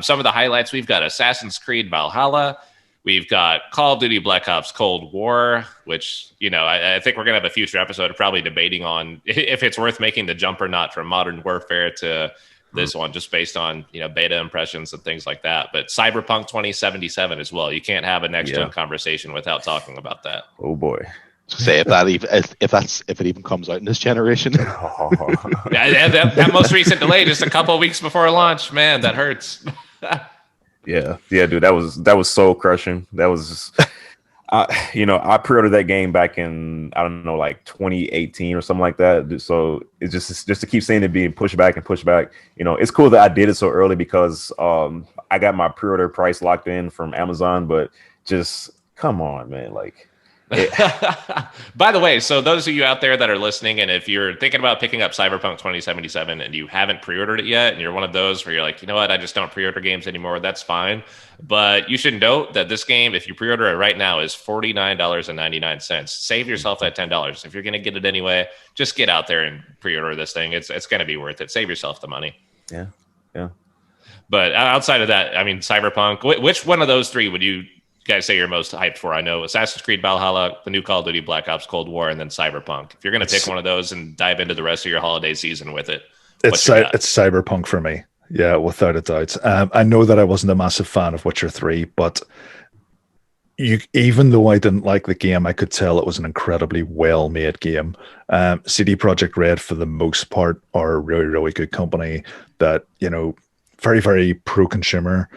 Speaker 1: some of the highlights, we've got Assassin's Creed Valhalla. We've got Call of Duty Black Ops Cold War, which, I think we're going to have a future episode probably debating on if it's worth making the jump or not from Modern Warfare to this one, just based on, beta impressions and things like that. But Cyberpunk 2077 as well. You can't have a next-gen conversation without talking about that.
Speaker 4: Oh, boy.
Speaker 3: Say if it even comes out in this generation.
Speaker 1: that most recent delay, just a couple of weeks before launch, man, that hurts.
Speaker 4: Yeah, dude, that was soul crushing. That was, I pre-ordered that game back in, I don't know, like 2018 or something like that. So it's just to keep seeing it being pushed back and pushed back. It's cool that I did it so early, because I got my pre-order price locked in from Amazon. But just come on, man, like
Speaker 1: By the way, so those of you out there that are listening, and if you're thinking about picking up Cyberpunk 2077 and you haven't pre-ordered it yet, and you're one of those where you're like, you know what, I just don't pre-order games anymore, that's fine. But you should note that this game, if you pre-order it right now, is $49.99. Save yourself that $10. If you're going to get it anyway, just get out there and pre-order this thing. It's going to be worth it. Save yourself the money.
Speaker 4: Yeah.
Speaker 1: But outside of that, I mean, Cyberpunk, which one of those three would you guys say you're most hyped for? I know Assassin's Creed Valhalla, the new Call of Duty Black Ops Cold War, and then Cyberpunk. If you're going to pick one of those and dive into the rest of your holiday season with it,
Speaker 2: it's Cyberpunk for me. Yeah, without a doubt. I know that I wasn't a massive fan of Witcher 3, but even though I didn't like the game, I could tell it was an incredibly well-made game. CD Projekt Red, for the most part, are a really, really good company that, very, very pro-consumer,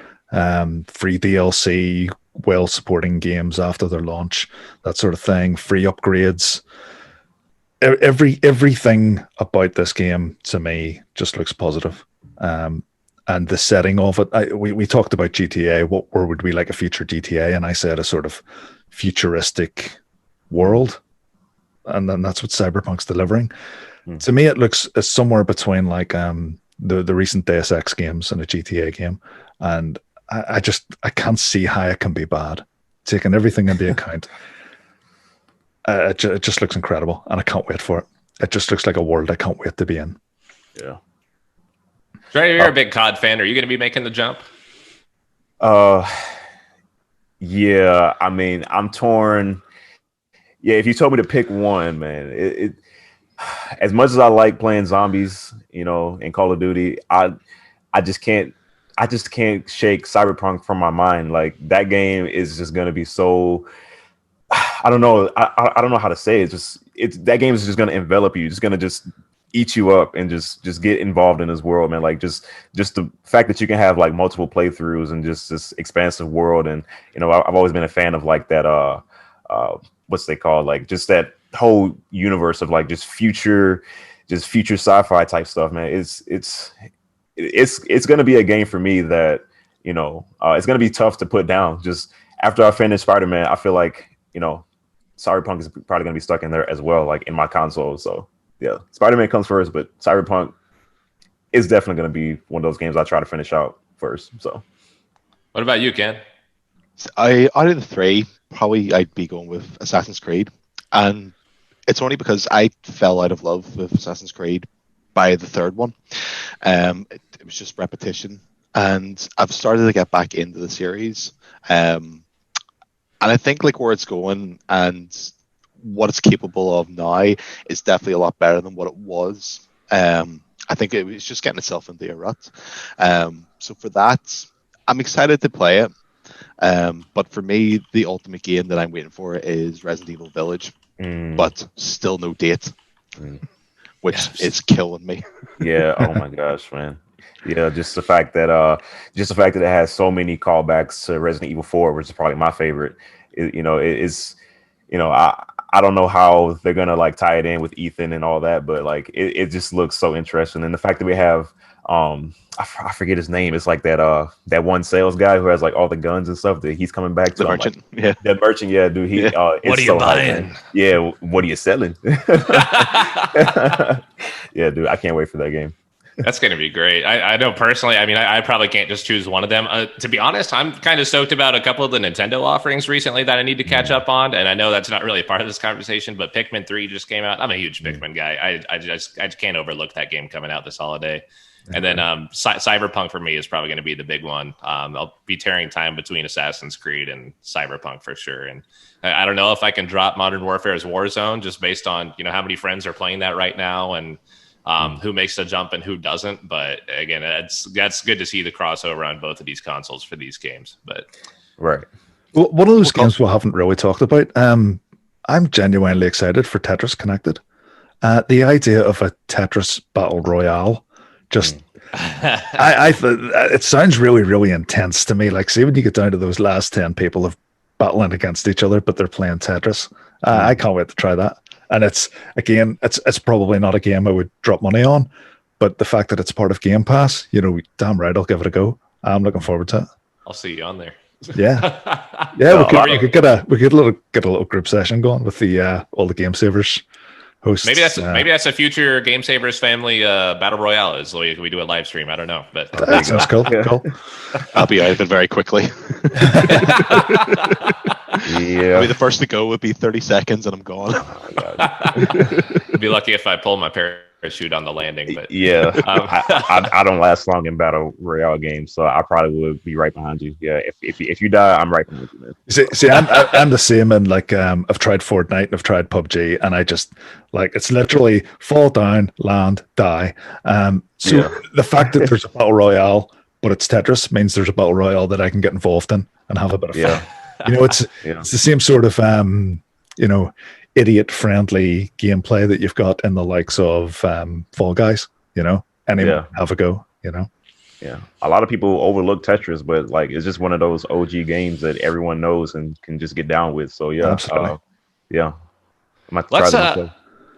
Speaker 2: free DLC, well-supporting games after their launch, that sort of thing, free upgrades. Everything about this game, to me, just looks positive. And the setting of it, we talked about GTA. Where would we like a future GTA? And I said a sort of futuristic world. And then that's what Cyberpunk's delivering. To me, it looks somewhere between like the recent Deus Ex games and a GTA game. And I can't see how it can be bad. Taking everything into account, it just looks incredible. And I can't wait for it. It just looks like a world I can't wait to be in.
Speaker 4: Yeah.
Speaker 1: Trey, you're a big COD fan. Are you going to be making the jump?
Speaker 4: Yeah. I mean, I'm torn. Yeah, if you told me to pick one, man, it as much as I like playing zombies, in Call of Duty, I just can't shake Cyberpunk from my mind. Like, that game is just going to be so, I don't know. I don't know how to say it. That game is just going to envelop you. It's going to just eat you up and just get involved in this world, man. Like, just the fact that you can have like multiple playthroughs and just this expansive world. And, I've always been a fan of like that, what's they call, like, just that whole universe of like just future sci-fi type stuff, man. It's going to be a game for me that, it's going to be tough to put down. Just after I finish Spider-Man, I feel like, Cyberpunk is probably going to be stuck in there as well, like in my console. So yeah, Spider-Man comes first, but Cyberpunk is definitely going to be one of those games I try to finish out first. So
Speaker 1: what about you, Ken?
Speaker 3: Out of the three, probably I'd be going with Assassin's Creed. And it's only because I fell out of love with Assassin's Creed by the third one. It was just repetition. And I've started to get back into the series. And I think like where it's going and what it's capable of now is definitely a lot better than what it was. I think it was just getting itself into a rut. So for that, I'm excited to play it. But for me, the ultimate game that I'm waiting for is Resident Evil Village, but still no date, which is killing me.
Speaker 4: Yeah. Oh my gosh, man. Yeah, just the fact that it has so many callbacks to Resident Evil 4, which is probably my favorite. I don't know how they're gonna like tie it in with Ethan and all that, but like it just looks so interesting. And the fact that we have I forget his name. It's like that one sales guy who has like all the guns and stuff that he's coming back to.
Speaker 3: The merchant,
Speaker 4: like, the merchant, yeah, dude.
Speaker 1: What are you buying?
Speaker 4: Yeah, what are you selling? Yeah, dude, I can't wait for that game.
Speaker 1: That's going to be great. I know personally, I mean, I probably can't just choose one of them. To be honest, I'm kind of stoked about a couple of the Nintendo offerings recently that I need to catch up on. And I know that's not really part of this conversation, but Pikmin 3 just came out. I'm a huge Pikmin guy. I just can't overlook that game coming out this holiday. And then Cyberpunk for me is probably going to be the big one. I'll be tearing time between Assassin's Creed and Cyberpunk for sure. And I don't know if I can drop Modern Warfare's Warzone just based on, how many friends are playing that right now and who makes the jump and who doesn't. But again, that's good to see the crossover on both of these consoles for these games. But
Speaker 4: right.
Speaker 2: Well, one of those games we haven't really talked about. I'm genuinely excited for Tetris Connected. The idea of a Tetris battle royale, just it sounds really, really intense to me. Like, see when you get down to those last 10 people of battling against each other, but they're playing Tetris. I can't wait to try that. And it's probably not a game I would drop money on, but the fact that it's part of Game Pass, damn right, I'll give it a go. I'm looking forward to it.
Speaker 1: I'll see you on there.
Speaker 2: Yeah. Yeah, we could get a little group session going with the all the Game Savers hosts.
Speaker 1: Maybe that's a future Game Savers family battle royale. Is we do a live stream? I don't know, but
Speaker 2: that sounds cool.
Speaker 4: Yeah.
Speaker 2: Cool.
Speaker 3: I'll be out of it very quickly.
Speaker 4: Yeah.
Speaker 3: I mean, the first to go would be 30 seconds, and I'm gone.
Speaker 1: I'd be lucky if I pull my parachute on the landing. But
Speaker 4: Yeah, I don't last long in battle royale games, so I probably would be right behind you. Yeah, if you die, I'm right behind you, man.
Speaker 2: See, I'm the same, and like I've tried Fortnite and I've tried PUBG, and I just like it's literally fall down, land, die. The fact that there's a battle royale, but it's Tetris, means there's a battle royale that I can get involved in and have a bit of fun. It's the same sort of idiot friendly gameplay that you've got in the likes of Fall Guys. Anyone have a go.
Speaker 4: Yeah, a lot of people overlook Tetris, but like it's just one of those OG games that everyone knows and can just get down with. So yeah,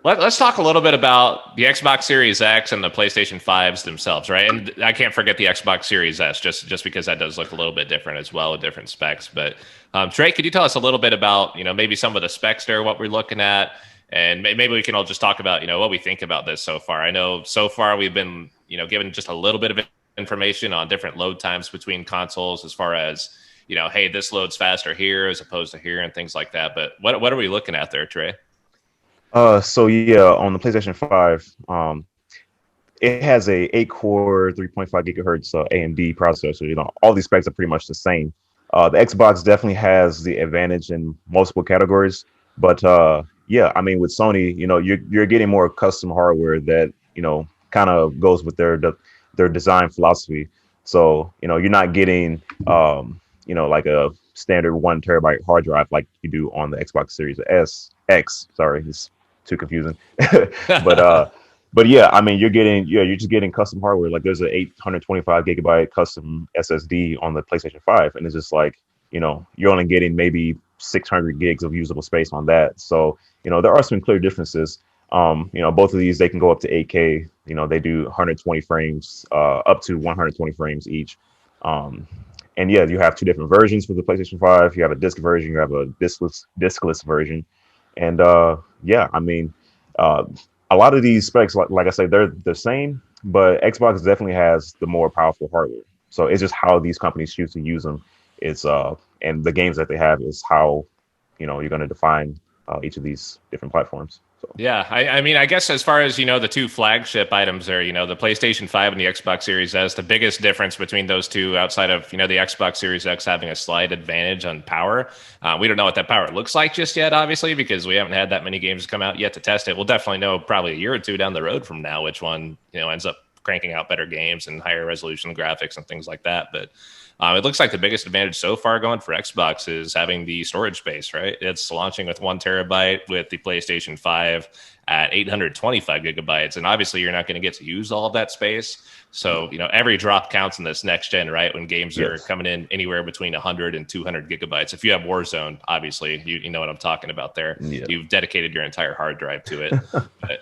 Speaker 1: Let's talk a little bit about the Xbox Series X and the PlayStation 5s themselves, right? And I can't forget the Xbox Series S, just because that does look a little bit different as well with different specs. But Trey, could you tell us a little bit about maybe some of the specs there, what we're looking at, and maybe we can all just talk about what we think about this so far. I know so far we've been given just a little bit of information on different load times between consoles, as far as hey, this loads faster here as opposed to here and things like that. But what are we looking at there, Trey?
Speaker 4: So yeah, on the PlayStation 5, it has a 8-core, 3.5 gigahertz AMD processor. All these specs are pretty much the same. The Xbox definitely has the advantage in multiple categories, but yeah, I mean, with Sony, you're getting more custom hardware that kind of goes with their design philosophy. So you're not getting like a standard 1 terabyte hard drive like you do on the Xbox Series X. Sorry, it's too confusing. But yeah, I mean, you're just getting custom hardware. Like there's an 825 gigabyte custom SSD on the PlayStation 5, and it's just like you're only getting maybe 600 gigs of usable space on that. So there are some clear differences. Both of these, they can go up to 8K. They do 120 frames, up to 120 frames each. And yeah, you have 2 different versions for the PlayStation 5. You have a disc version, you have a discless version. And yeah, I mean, a lot of these specs, like I say, they're the same, but Xbox definitely has the more powerful hardware. So it's just how these companies choose to use them. It's and the games that they have is how you're going to define each of these different platforms. So.
Speaker 1: Yeah, I mean, I guess as far as the 2 flagship items there, the PlayStation 5 and the Xbox Series S, the biggest difference between those two, outside of the Xbox Series X having a slight advantage on power, we don't know what that power looks like just yet, obviously, because we haven't had that many games come out yet to test it. We'll definitely know probably a year or 2 down the road from now which one ends up cranking out better games and higher resolution graphics and things like that. But it looks like the biggest advantage so far going for Xbox is having the storage space, right? It's launching with 1 terabyte with the PlayStation 5 at 825 gigabytes. And obviously you're not going to get to use all of that space. So, every drop counts in this next gen, right? When games are coming in anywhere between 100 and 200 gigabytes. If you have Warzone, obviously, you know what I'm talking about there. Yeah. You've dedicated your entire hard drive to it. But,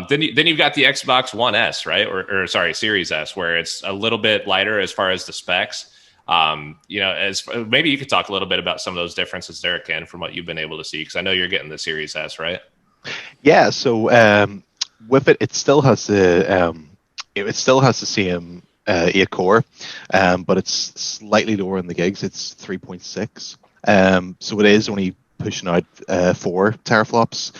Speaker 1: then you've got the Xbox One S, right? Or sorry, Series S, where it's a little bit lighter as far as the specs. As maybe you could talk a little bit about some of those differences there, Ken, from what you've been able to see, because I know you're getting the Series S, right?
Speaker 3: Yeah. So with it still has the same 8-core, but it's slightly lower in the gigs. It's 3.6. So it is only pushing out 4 teraflops,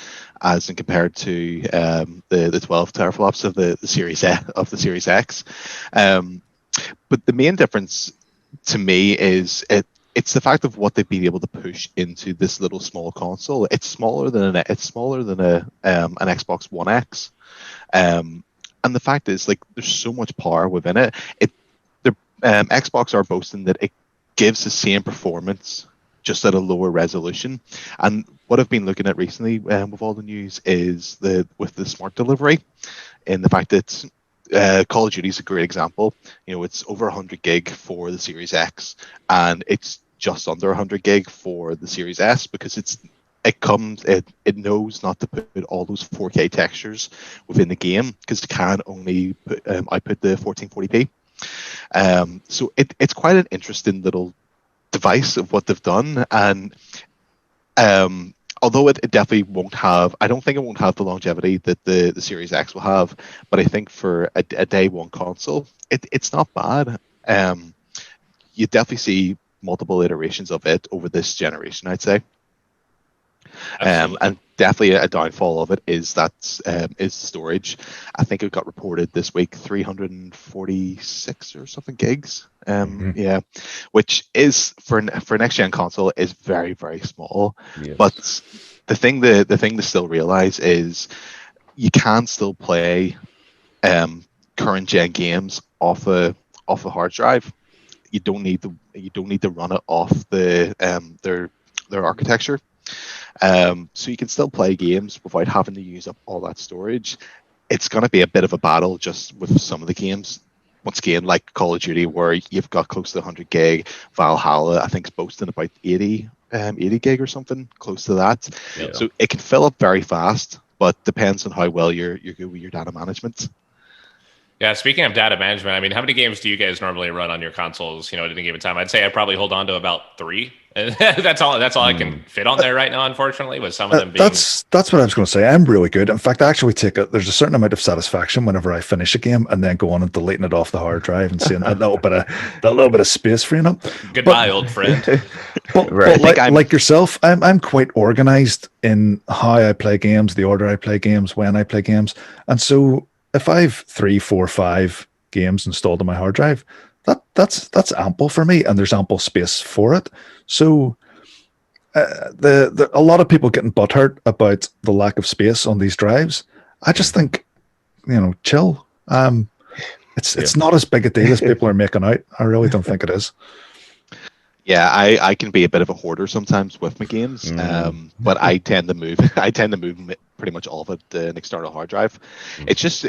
Speaker 3: as in compared to the 12 teraflops of the Series X. But the main difference to me is it's the fact of what they've been able to push into this little small console. It's smaller than an Xbox One X. And the fact is, like, there's so much power within it. Xbox are boasting that it gives the same performance, just at a lower resolution. And what I've been looking at recently with all the news is with the smart delivery, and the fact that Call of Duty is a great example. It's over 100 gig for the Series X, and it's just under 100 gig for the Series S, because it knows not to put all those 4K textures within the game, because it can only output the 1440p. So it's quite an interesting little device of what they've done, and although it definitely won't have, I don't think it won't have the longevity that the Series X will have, but I think for a day one console, it's not bad. You definitely see multiple iterations of it over this generation, I'd say. And definitely a downfall of it is that is storage. I think it got reported this week 346 or something gigs. Yeah, which is for next gen console is very, very small. Yes. But the thing to still realize is you can still play current gen games off a hard drive. You don't need to run it off the their architecture. So you can still play games without having to use up all that storage. It's going to be a bit of a battle just with some of the games. Once again, like Call of Duty, where you've got close to 100 gig. Valhalla, I think, is boasting about 80 gig or something, close to that. Yeah. So it can fill up very fast, but depends on how well you're good with your data management.
Speaker 1: Yeah, speaking of data management, I mean, how many games do you guys normally run on your consoles, at any given time? I'd say I probably hold on to about 3. That's all I can fit on there right now, unfortunately, with some of them being...
Speaker 2: That's what I was going to say. I'm really good. In fact, I actually there's a certain amount of satisfaction whenever I finish a game and then go on and deleting it off the hard drive and seeing that little bit of space freeing up.
Speaker 1: Goodbye, old friend.
Speaker 2: But like yourself, I'm quite organized in how I play games, the order I play games, when I play games. And so if I have 3, 4, 5 games installed on my hard drive, that's ample for me, and there's ample space for it. So a lot of people getting butthurt about the lack of space on these drives. I just think, chill. It's not as big a deal as people are making out. I really don't think it is.
Speaker 3: Yeah, I can be a bit of a hoarder sometimes with my games, but I tend to move pretty much all of it to an external hard drive. It's just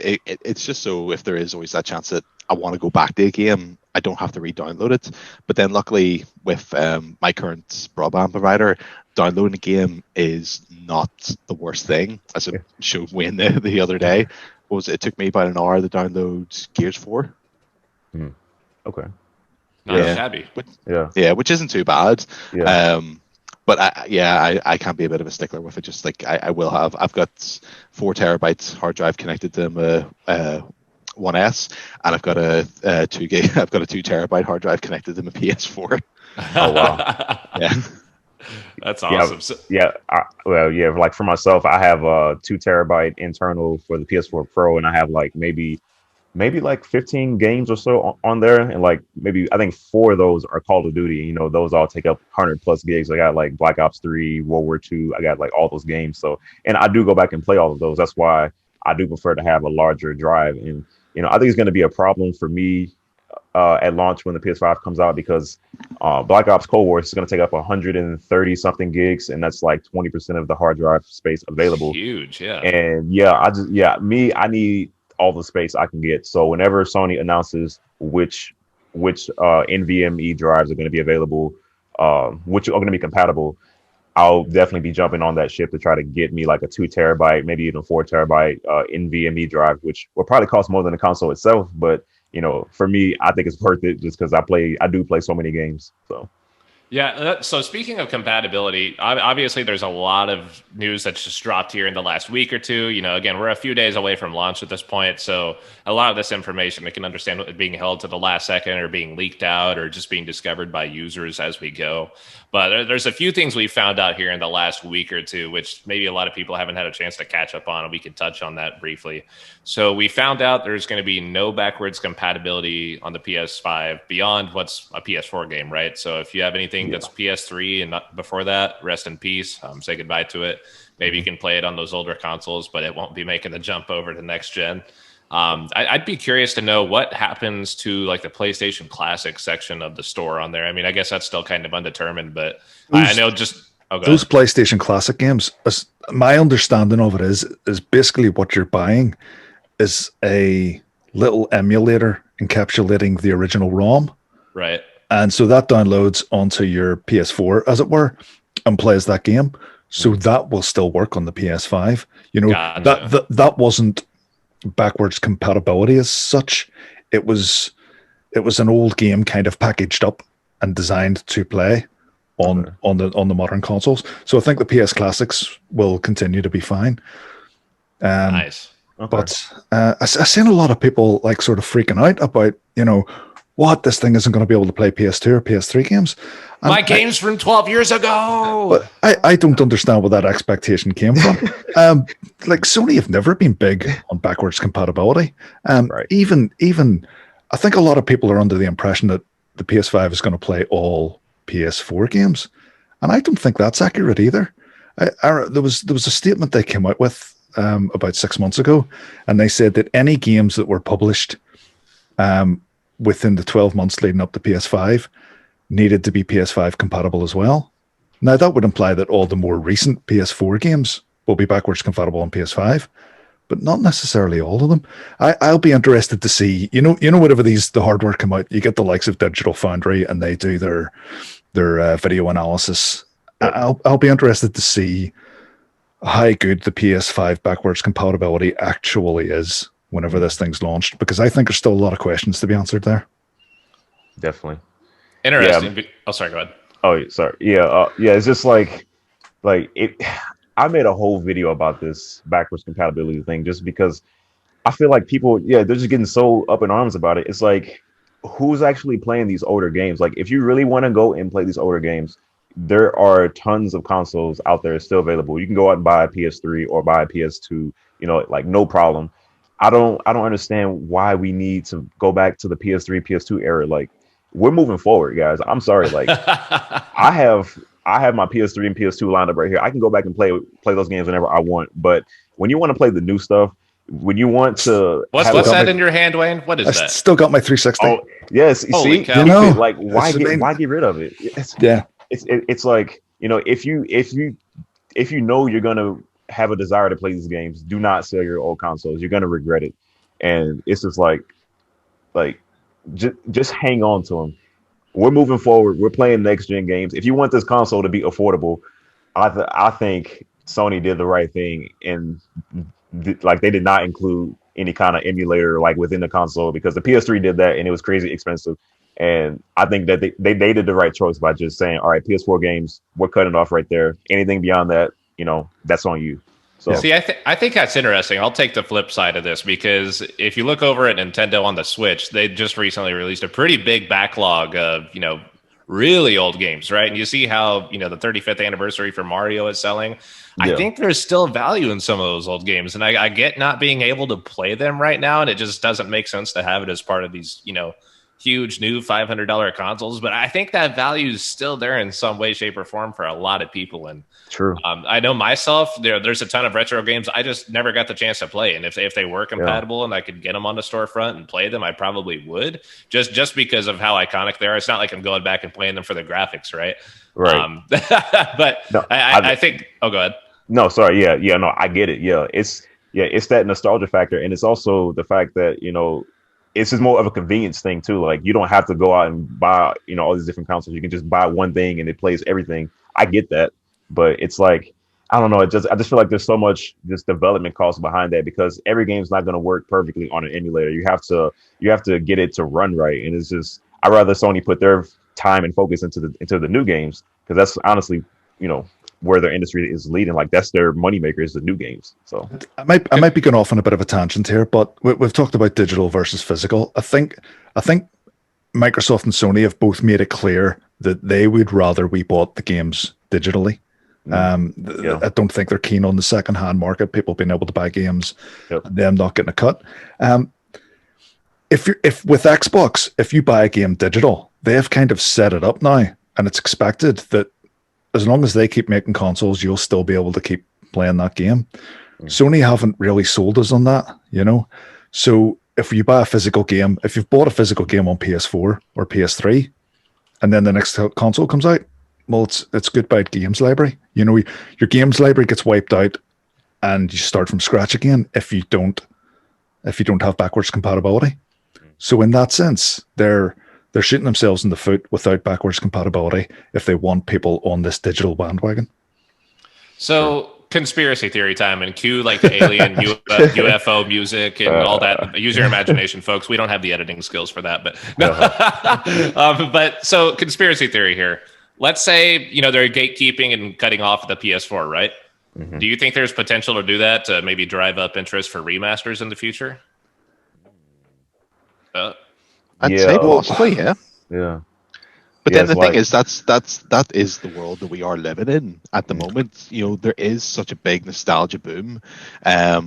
Speaker 3: so if there is always that chance that I want to go back to a game, I don't have to re-download it. But then luckily with my current broadband provider, downloading a game is not the worst thing. As I showed Wayne the other day, it took me about an hour to download Gears 4.
Speaker 4: Okay.
Speaker 1: Not shabby.
Speaker 3: Which isn't too bad.
Speaker 4: Yeah.
Speaker 3: But I can be a bit of a stickler with it. Just like I've got 4 terabytes hard drive connected to my 1S, and I've got a 2 terabyte hard drive connected to my PS4.
Speaker 4: Oh wow.
Speaker 3: Yeah.
Speaker 1: That's awesome.
Speaker 4: Like for myself, I have a 2 terabyte internal for the PS4 Pro, and I have like maybe like 15 games or so on there, and like maybe I think 4 of those are Call of Duty. Those all take up 100+ gigs. I got like Black Ops 3, World War II. I got like all those games. So, and I do go back and play all of those. That's why I do prefer to have a larger drive. And I think it's going to be a problem for me at launch when the PS5 comes out, because Black Ops Cold War is going to take up 130 something gigs, and that's like 20% of the hard drive space available.
Speaker 1: Huge, yeah.
Speaker 4: And I need all the space I can get. So whenever Sony announces which NVMe drives are going to be available, which are going to be compatible, I'll definitely be jumping on that ship to try to get me like a 2 terabyte, maybe even 4 terabyte NVMe drive, which will probably cost more than the console itself. But for me, I think it's worth it just because I do play so many games. So.
Speaker 1: Yeah, so speaking of compatibility, obviously there's a lot of news that's just dropped here in the last week or two. Again, we're a few days away from launch at this point, so a lot of this information, I can understand it being held to the last second or being leaked out or just being discovered by users as we go. But there's a few things we found out here in the last week or two, which maybe a lot of people haven't had a chance to catch up on, and we could touch on that briefly. So we found out there's going to be no backwards compatibility on the PS5 beyond what's a PS4 game, right? So if you have anything that's PS3 and not before that, rest in peace. Say goodbye to it. Maybe you can play it on those older consoles, but it won't be making the jump over to next gen. I'd be curious to know what happens to like the PlayStation Classic section of the store on there. I mean, I guess that's still kind of undetermined, but I know just
Speaker 2: those PlayStation Classic games. My understanding of it is basically what you're buying is a little emulator encapsulating the original ROM,
Speaker 1: right?
Speaker 2: And so that downloads onto your PS4, as it were, and plays that game. So that will still work on the PS5. Gotcha. That wasn't backwards compatibility as such. It was an old game kind of packaged up and designed to play on the modern consoles. So I think the PS Classics will continue to be fine.
Speaker 1: Nice.
Speaker 2: Okay. But I've seen a lot of people like sort of freaking out about, what, this thing isn't going to be able to play PS2 or PS3 games. And
Speaker 1: my games from 12 years ago.
Speaker 2: But I don't understand where that expectation came from. Like Sony have never been big on backwards compatibility.
Speaker 4: Right.
Speaker 2: Even I think a lot of people are under the impression that the PS5 is going to play all PS4 games, and I don't think that's accurate either. There was a statement they came out with about 6 months ago, and they said that any games that were published within the 12 months leading up to PS5 needed to be PS5 compatible as well. Now that would imply that all the more recent PS4 games will be backwards compatible on PS5, but not necessarily all of them. I'll be interested to see, whenever the hardware come out, you get the likes of Digital Foundry and they do their video analysis. I'll be interested to see how good the PS5 backwards compatibility actually is whenever this thing's launched, because I think there's still a lot of questions to be answered there.
Speaker 4: Definitely.
Speaker 1: Interesting. Yeah. Oh, sorry, go ahead.
Speaker 4: Oh, sorry. Yeah. It's just like it. I made a whole video about this backwards compatibility thing just because I feel like people, they're just getting so up in arms about it. It's like, who's actually playing these older games? Like, if you really want to go and play these older games, there are tons of consoles out there still available. You can go out and buy a PS3 or buy a PS2, like no problem. I don't understand why we need to go back to the PS3, PS2 era. Like, we're moving forward, guys. I'm sorry. Like, I have my PS3 and PS2 lined up right here. I can go back and play those games whenever I want. But when you want to play the new stuff, when you want to,
Speaker 1: what's that in your hand, Wayne? What is that?
Speaker 2: Still got my 360.
Speaker 4: Oh, yes.
Speaker 1: Holy
Speaker 4: see,
Speaker 1: cow.
Speaker 4: like why get rid of it? It's like, if you know you're gonna have a desire to play these games, do not sell your old consoles. You're gonna regret it. And it's just like just hang on to them. We're moving forward. We're playing next gen games. If you want this console to be affordable, I think Sony did the right thing, and like they did not include any kind of emulator like within the console, because the PS3 did that and it was crazy expensive. And I think that they did the right choice by just saying, all right, PS4 games, we're cutting off right there. Anything beyond that, that's on you. So
Speaker 1: see, I think that's interesting. I'll take the flip side of this, because if you look over at Nintendo on the Switch, they just recently released a pretty big backlog of, really old games, right? And you see how, the 35th anniversary for Mario is selling. I think there's still value in some of those old games. And I get not being able to play them right now, and it just doesn't make sense to have it as part of these, huge new $500 consoles, but I think that value is still there in some way, shape, or form for a lot of people. And
Speaker 4: true,
Speaker 1: I know myself, there's a ton of retro games I just never got the chance to play, and if they were compatible and I could get them on the storefront and play them, I probably would, just because of how iconic they are. It's not like I'm going back and playing them for the graphics, right? But no, I think. Oh, go ahead.
Speaker 4: No, sorry. Yeah. No, I get it. It's that nostalgia factor, and it's also the fact that it's just more of a convenience thing too. Like, you don't have to go out and buy, all these different consoles. You can just buy one thing and it plays everything. I get that, but it's like, I don't know. I just feel like there's so much just development cost behind that, because every game's not going to work perfectly on an emulator. You have to get it to run right. And it's just, I'd rather Sony put their time and focus into the new games, because that's honestly, where their industry is leading. Like, that's their moneymaker, is the new games. So
Speaker 2: I might be going off on a bit of a tangent here, but we've talked about digital versus physical. I think Microsoft and Sony have both made it clear that they would rather we bought the games digitally. I don't think they're keen on the second-hand market, people being able to buy games and them not getting a cut. If with Xbox, if you buy a game digital, they have kind of set it up now, and it's expected that as long as they keep making consoles, you'll still be able to keep playing that game. Sony haven't really sold us on that, So if you buy a physical game, if you've bought a physical game on PS4 or PS3, and then the next console comes out, well, it's goodbye games library. Your games library gets wiped out, and you start from scratch again if you don't have backwards compatibility. So in that sense, they're shooting themselves in the foot without backwards compatibility if they want people on this digital bandwagon.
Speaker 1: So conspiracy theory time and cue like the alien UFO music and all that. Use your imagination, folks. We don't have the editing skills for that, but no. But so conspiracy theory here. Let's say they're gatekeeping and cutting off the PS4, right? Mm-hmm. Do you think there's potential to do that to maybe drive up interest for remasters in the future?
Speaker 3: I'd say possibly, yeah.
Speaker 4: Yeah.
Speaker 3: But then the thing is, that is the world that we are living in at the moment. There is such a big nostalgia boom,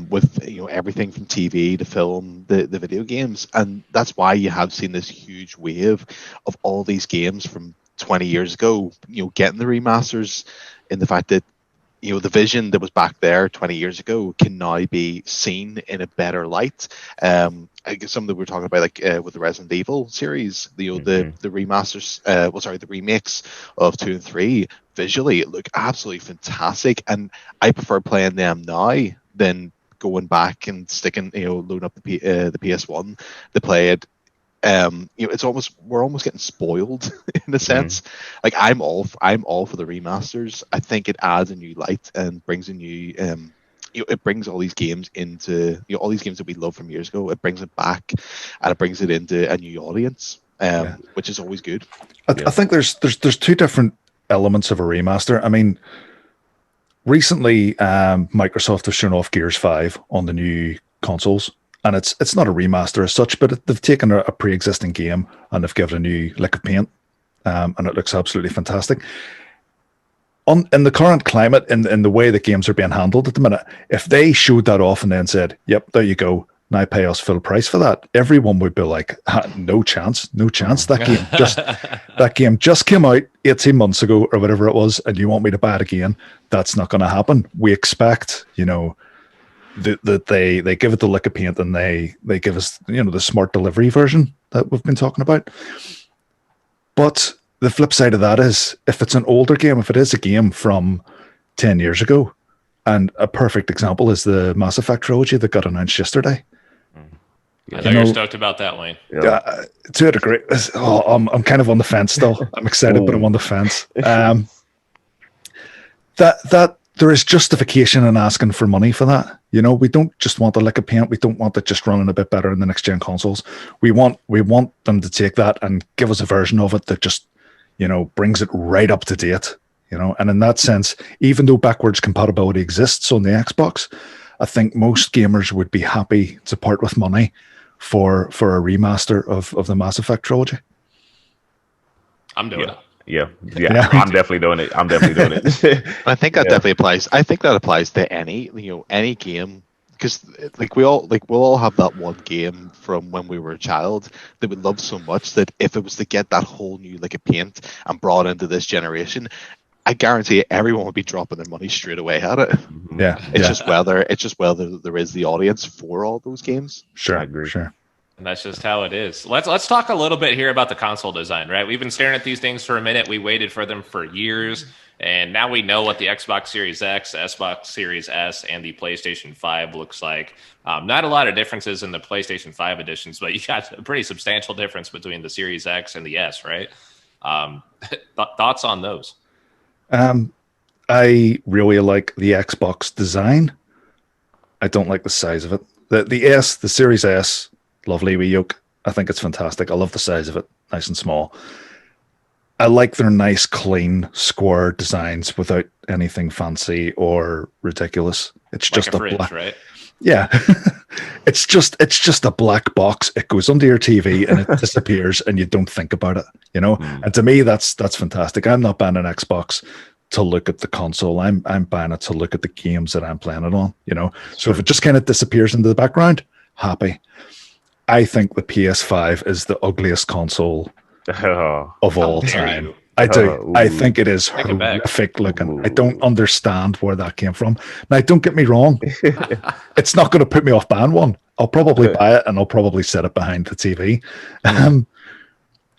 Speaker 3: with everything from TV to film, the video games, and that's why you have seen this huge wave of all these games from 20 years ago, getting the remasters, in the fact that the vision that was back there 20 years ago can now be seen in a better light. I guess something that we're talking about, like with the Resident Evil series, the remasters, the remakes of 2 and 3, visually it look absolutely fantastic, and I prefer playing them now than going back and sticking, loading up the PS1 to play it. We're almost getting spoiled in a sense. Like I'm all for the remasters. I think it adds a new light and brings a new it brings all these games into all these games that we love from years ago. It brings it back, and it brings it into a new audience, which is always good.
Speaker 2: I think there's two different elements of a remaster. I mean, recently Microsoft has shown off Gears 5 on the new consoles. And it's not a remaster as such, but they've taken a pre-existing game and they've given a new lick of paint, and it looks absolutely fantastic. In the current climate, in the way that games are being handled at the minute, if they showed that off and then said, "Yep, there you go, now pay us full price for that," everyone would be like, "No chance. That game just came out 18 months ago or whatever it was, and you want me to buy it again? That's not going to happen. We expect, that they give it the lick of paint and they give us the smart delivery version that we've been talking about." But the flip side of that is, if it's an older game, if it is a game from 10 years ago, and a perfect example is the Mass Effect trilogy that got announced yesterday.
Speaker 1: I know you're stoked about that, Wayne.
Speaker 2: To a degree. I'm kind of on the fence still. I'm excited, but I'm on the fence. That there is justification in asking for money for that. We don't just want the lick of paint. We don't want it just running a bit better in the next gen consoles. We want them to take that and give us a version of it that just, brings it right up to date. And in that sense, even though backwards compatibility exists on the Xbox, I think most gamers would be happy to part with money for a remaster of the Mass Effect trilogy.
Speaker 1: I'm doing it.
Speaker 4: Yeah. I'm definitely doing it.
Speaker 3: I think that definitely applies. I think that applies to any game, because we'll all have that one game from when we were a child that we loved so much that if it was to get that whole new lick of paint and brought into this generation, I guarantee everyone would be dropping their money straight away at it.
Speaker 2: Yeah,
Speaker 3: it's just whether there is the audience for all those games.
Speaker 2: Sure,
Speaker 4: I agree.
Speaker 2: Sure.
Speaker 1: And that's just how it is. Let's talk a little bit here about the console design, right? We've been staring at these things for a minute. We waited for them for years, and now we know what the Xbox Series X, Xbox Series S, and the PlayStation 5 looks like. Not a lot of differences in the PlayStation 5 editions, but you got a pretty substantial difference between the Series X and the S, right? Thoughts on those?
Speaker 2: I really like the Xbox design. I don't like the size of it. The Series S, lovely wee yoke. I think it's fantastic. I love the size of it, nice and small. I like their nice, clean, square designs without anything fancy or ridiculous. It's like just a
Speaker 1: fridge,
Speaker 2: black,
Speaker 1: right?
Speaker 2: Yeah, it's just a black box. It goes under your TV and it disappears, and you don't think about it. And to me, that's fantastic. I'm not buying an Xbox to look at the console. I'm buying it to look at the games that I'm playing it on. So if it just kind of disappears into the background, happy. I think the PS5 is the ugliest console of all time. I do. I think it is horrific looking. I don't understand where that came from. Now, don't get me wrong. It's not going to put me off buying one. I'll probably buy it and I'll probably set it behind the TV.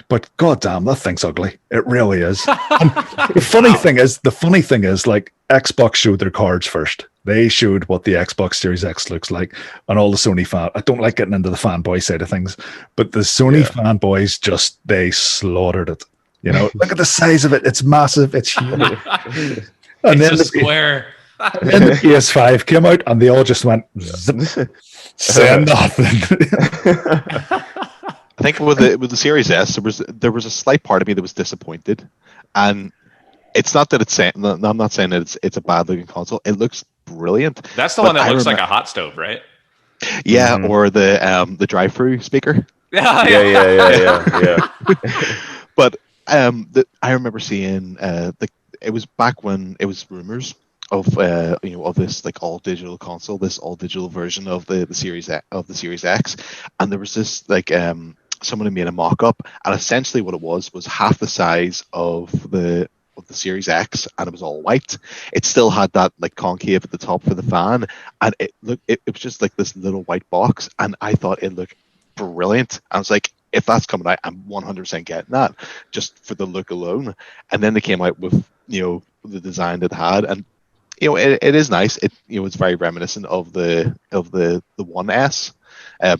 Speaker 2: But goddamn, that thing's ugly. It really is. And the funny thing is, like, Xbox showed their cards first. They showed what the Xbox Series X looks like, and all the Sony I don't like getting into the fanboy side of things, but the Sony fanboys they slaughtered it. Look at the size of it. It's massive. It's huge.
Speaker 1: It's a square.
Speaker 2: then the PS5 came out, and they all just went zip, saying nothing.
Speaker 3: I think with the Series S, there was a slight part of me that was disappointed, and it's not that it's saying. I'm not saying that it's a bad looking console. It looks brilliant.
Speaker 1: That's the one that looks like a hot stove, right?
Speaker 3: Yeah, or the drive-through speaker.
Speaker 4: Yeah.
Speaker 3: But I remember seeing it was back when it was rumors of of this like all digital console, this all digital version of the Series X, and there was this like someone had made a mock-up, and essentially what it was half the size of the Series X, and it was all white. It still had that like concave at the top for the fan, and it was just like this little white box, and I thought it looked brilliant. I was like, if that's coming out, I'm 100% getting that just for the look alone. And then they came out with the design that it had, and it is nice. It's very reminiscent of the One S,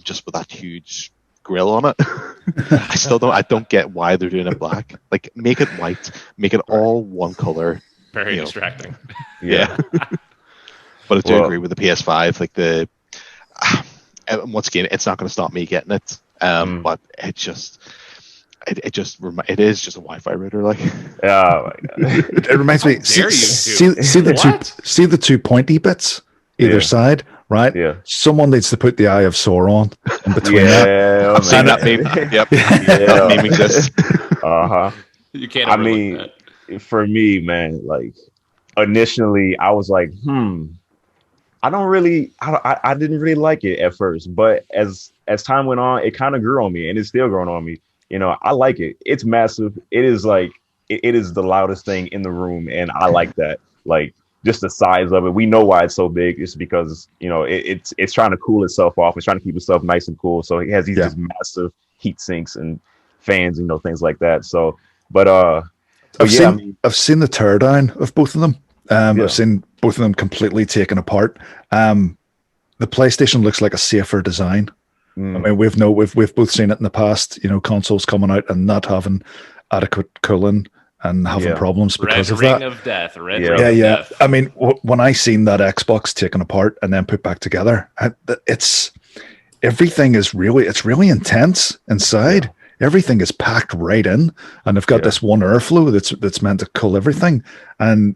Speaker 3: just with that huge grill on it. I don't get why they're doing it black. Like, make it white, make it all one color.
Speaker 1: Very distracting.
Speaker 3: Yeah. But I do agree with the PS5. Like once again, it's not going to stop me getting it. But it is just a Wi-Fi router. Like,
Speaker 4: oh my god,
Speaker 2: it reminds me. See the two pointy bits either side. Right?
Speaker 4: Yeah.
Speaker 2: Someone needs to put the Eye of Sauron in between that.
Speaker 3: I've seen that meme. Yep. That meme exists.
Speaker 1: You can't. I mean,
Speaker 4: for me, man, like initially, I was like, I didn't really like it at first, but as time went on, it kind of grew on me, and it's still growing on me. I like it. It's massive. It is like it is the loudest thing in the room, and I like that. Like, just the size of it. We know why it's so big. It's because it's trying to cool itself off. It's trying to keep itself nice and cool. So it has these just massive heat sinks and fans, things like that. So, but
Speaker 2: I've seen the teardown of both of them. I've seen both of them completely taken apart. The PlayStation looks like a safer design. I mean, we've both seen it in the past. Consoles coming out and not having adequate cooling and having problems because of that.
Speaker 1: Ring of death.
Speaker 2: I mean, when I seen that Xbox taken apart and then put back together, everything is really intense inside. Yeah. Everything is packed right in, and they've got this one airflow that's meant to cool everything. And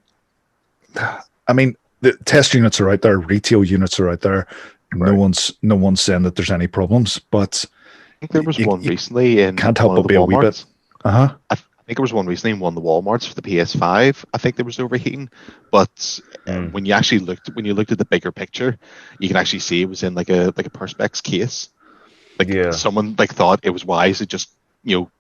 Speaker 2: I mean, the test units are out there, retail units are out there. Right. No one's saying that there's any problems, but
Speaker 3: I think there was one recently in
Speaker 2: can't help but be a wee bit.
Speaker 3: I think there was one recently in one of the Walmarts for the PS5. I think there was overheating, but when you looked at the bigger picture, you can actually see it was in like a Perspex case. Someone thought it was wise to just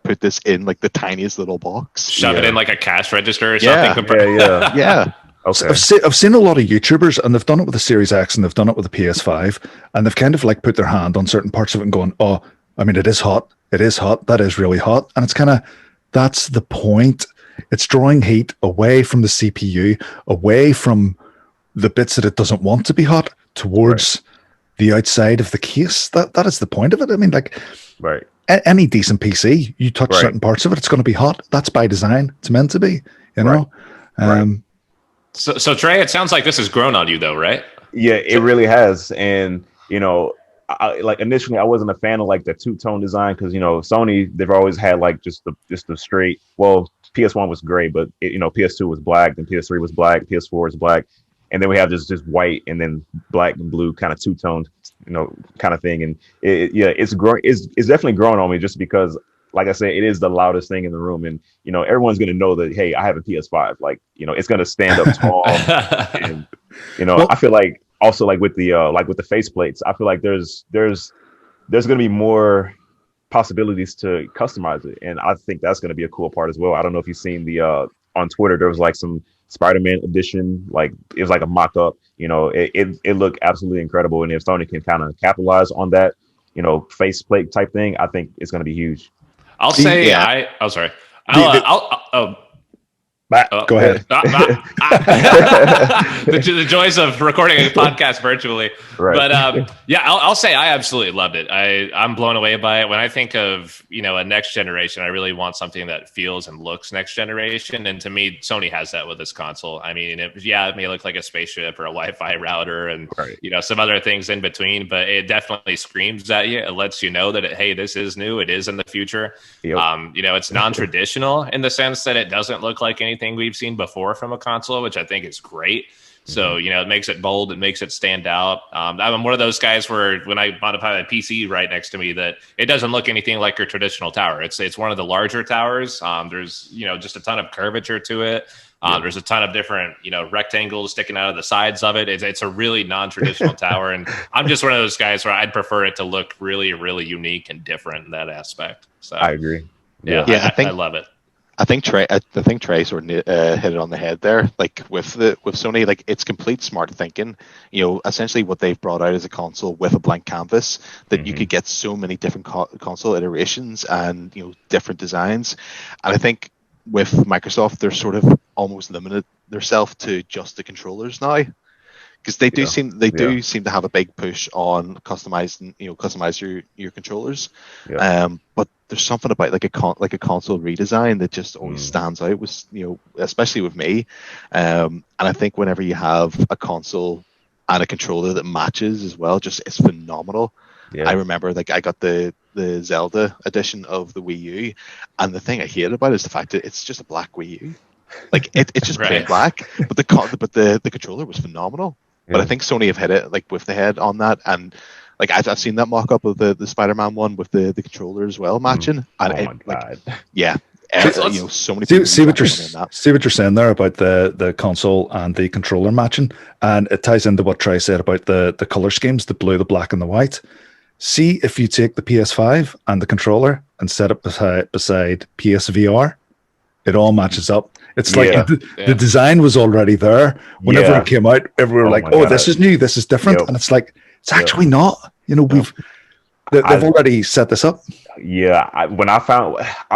Speaker 3: put this in like the tiniest little box,
Speaker 1: shove it in like a cash register or something.
Speaker 3: Yeah.
Speaker 2: Okay. I've seen a lot of YouTubers, and they've done it with the Series X and they've done it with the PS5, and they've kind of like put their hand on certain parts of it and going, "Oh, I mean, it is hot. That is really hot," and it's kind of. That's the point. It's drawing heat away from the CPU, away from the bits that it doesn't want to be hot, towards the outside of the case. That is the point of it. I mean, like, any decent PC, you touch certain parts of it, it's going to be hot. That's by design. It's meant to be,
Speaker 1: So Trey, it sounds like this has grown on you, though, right?
Speaker 4: Yeah, it really has. And initially I wasn't a fan of like the two-tone design because Sony, they've always had like just the straight. Well, PS1 was gray, but PS2 was black, then PS3 was black, PS4 is black, and then we have just white and then black and blue kind of two-toned kind of thing. And it's growing. It's definitely growing on me just because, like I said, it is the loudest thing in the room, and everyone's gonna know that. Hey, I have a PS5. Like it's gonna stand up tall, and I feel like. Also, like with the face plates, I feel like there's going to be more possibilities to customize it, and I think that's going to be a cool part as well. I don't know if you've seen the on Twitter, there was like some Spider-Man edition, like it was like a mock-up. It looked absolutely incredible, and if Sony can kind of capitalize on that, face plate type thing, I think it's going to be huge.
Speaker 1: I'll say,
Speaker 2: Matt, go ahead.
Speaker 1: The joys of recording a podcast virtually.
Speaker 4: Right.
Speaker 1: But yeah, I'll say I absolutely loved it. I'm blown away by it. When I think of, a next generation, I really want something that feels and looks next generation. And to me, Sony has that with this console. I mean, it may look like a spaceship or a Wi-Fi router and, some other things in between, but it definitely screams at you. It lets you know that, hey, this is new. It is in the future. Yep. It's non-traditional in the sense that it doesn't look like anything we've seen before from a console, which I think is great. So, it makes it bold. It makes it stand out. I'm one of those guys where when I modify my PC right next to me, that it doesn't look anything like your traditional tower. It's one of the larger towers. There's, just a ton of curvature to it. There's a ton of different, rectangles sticking out of the sides of it. It's a really non-traditional tower. And I'm just one of those guys where I'd prefer it to look really, really unique and different in that aspect. So
Speaker 4: I agree.
Speaker 1: Yeah, I love it.
Speaker 3: I think Trey sort of hit it on the head there. Like with Sony, like it's complete smart thinking. Essentially what they've brought out is a console with a blank canvas that you could get so many different console iterations and different designs. And I think with Microsoft, they're sort of almost limited themselves to just the controllers now, because they do seem to have a big push on customize your controllers. But there's something about like a console redesign that just always stands out with especially with me. And I think whenever you have a console and a controller that matches as well, just it's phenomenal. I remember like I got the Zelda edition of the Wii U, and the thing I hated about it is the fact that it's just a black Wii U. Like it's just plain black, but the controller was phenomenal. But I think Sony have hit it like with the head on that, and like I've seen that mock-up of the Spider-Man one with the controller as well matching. And so many people
Speaker 2: see what you're saying there about the console and the controller matching, and it ties into what Trey said about the color schemes, the blue, the black, and the white. See if you take the PS5 and the controller and set it beside PSVR, it all matches up. It's like the design was already there. Whenever it came out, everyone were like, "Oh, this is new. This is different." And it's like, it's actually not. They've already set this up.
Speaker 4: Yeah. When I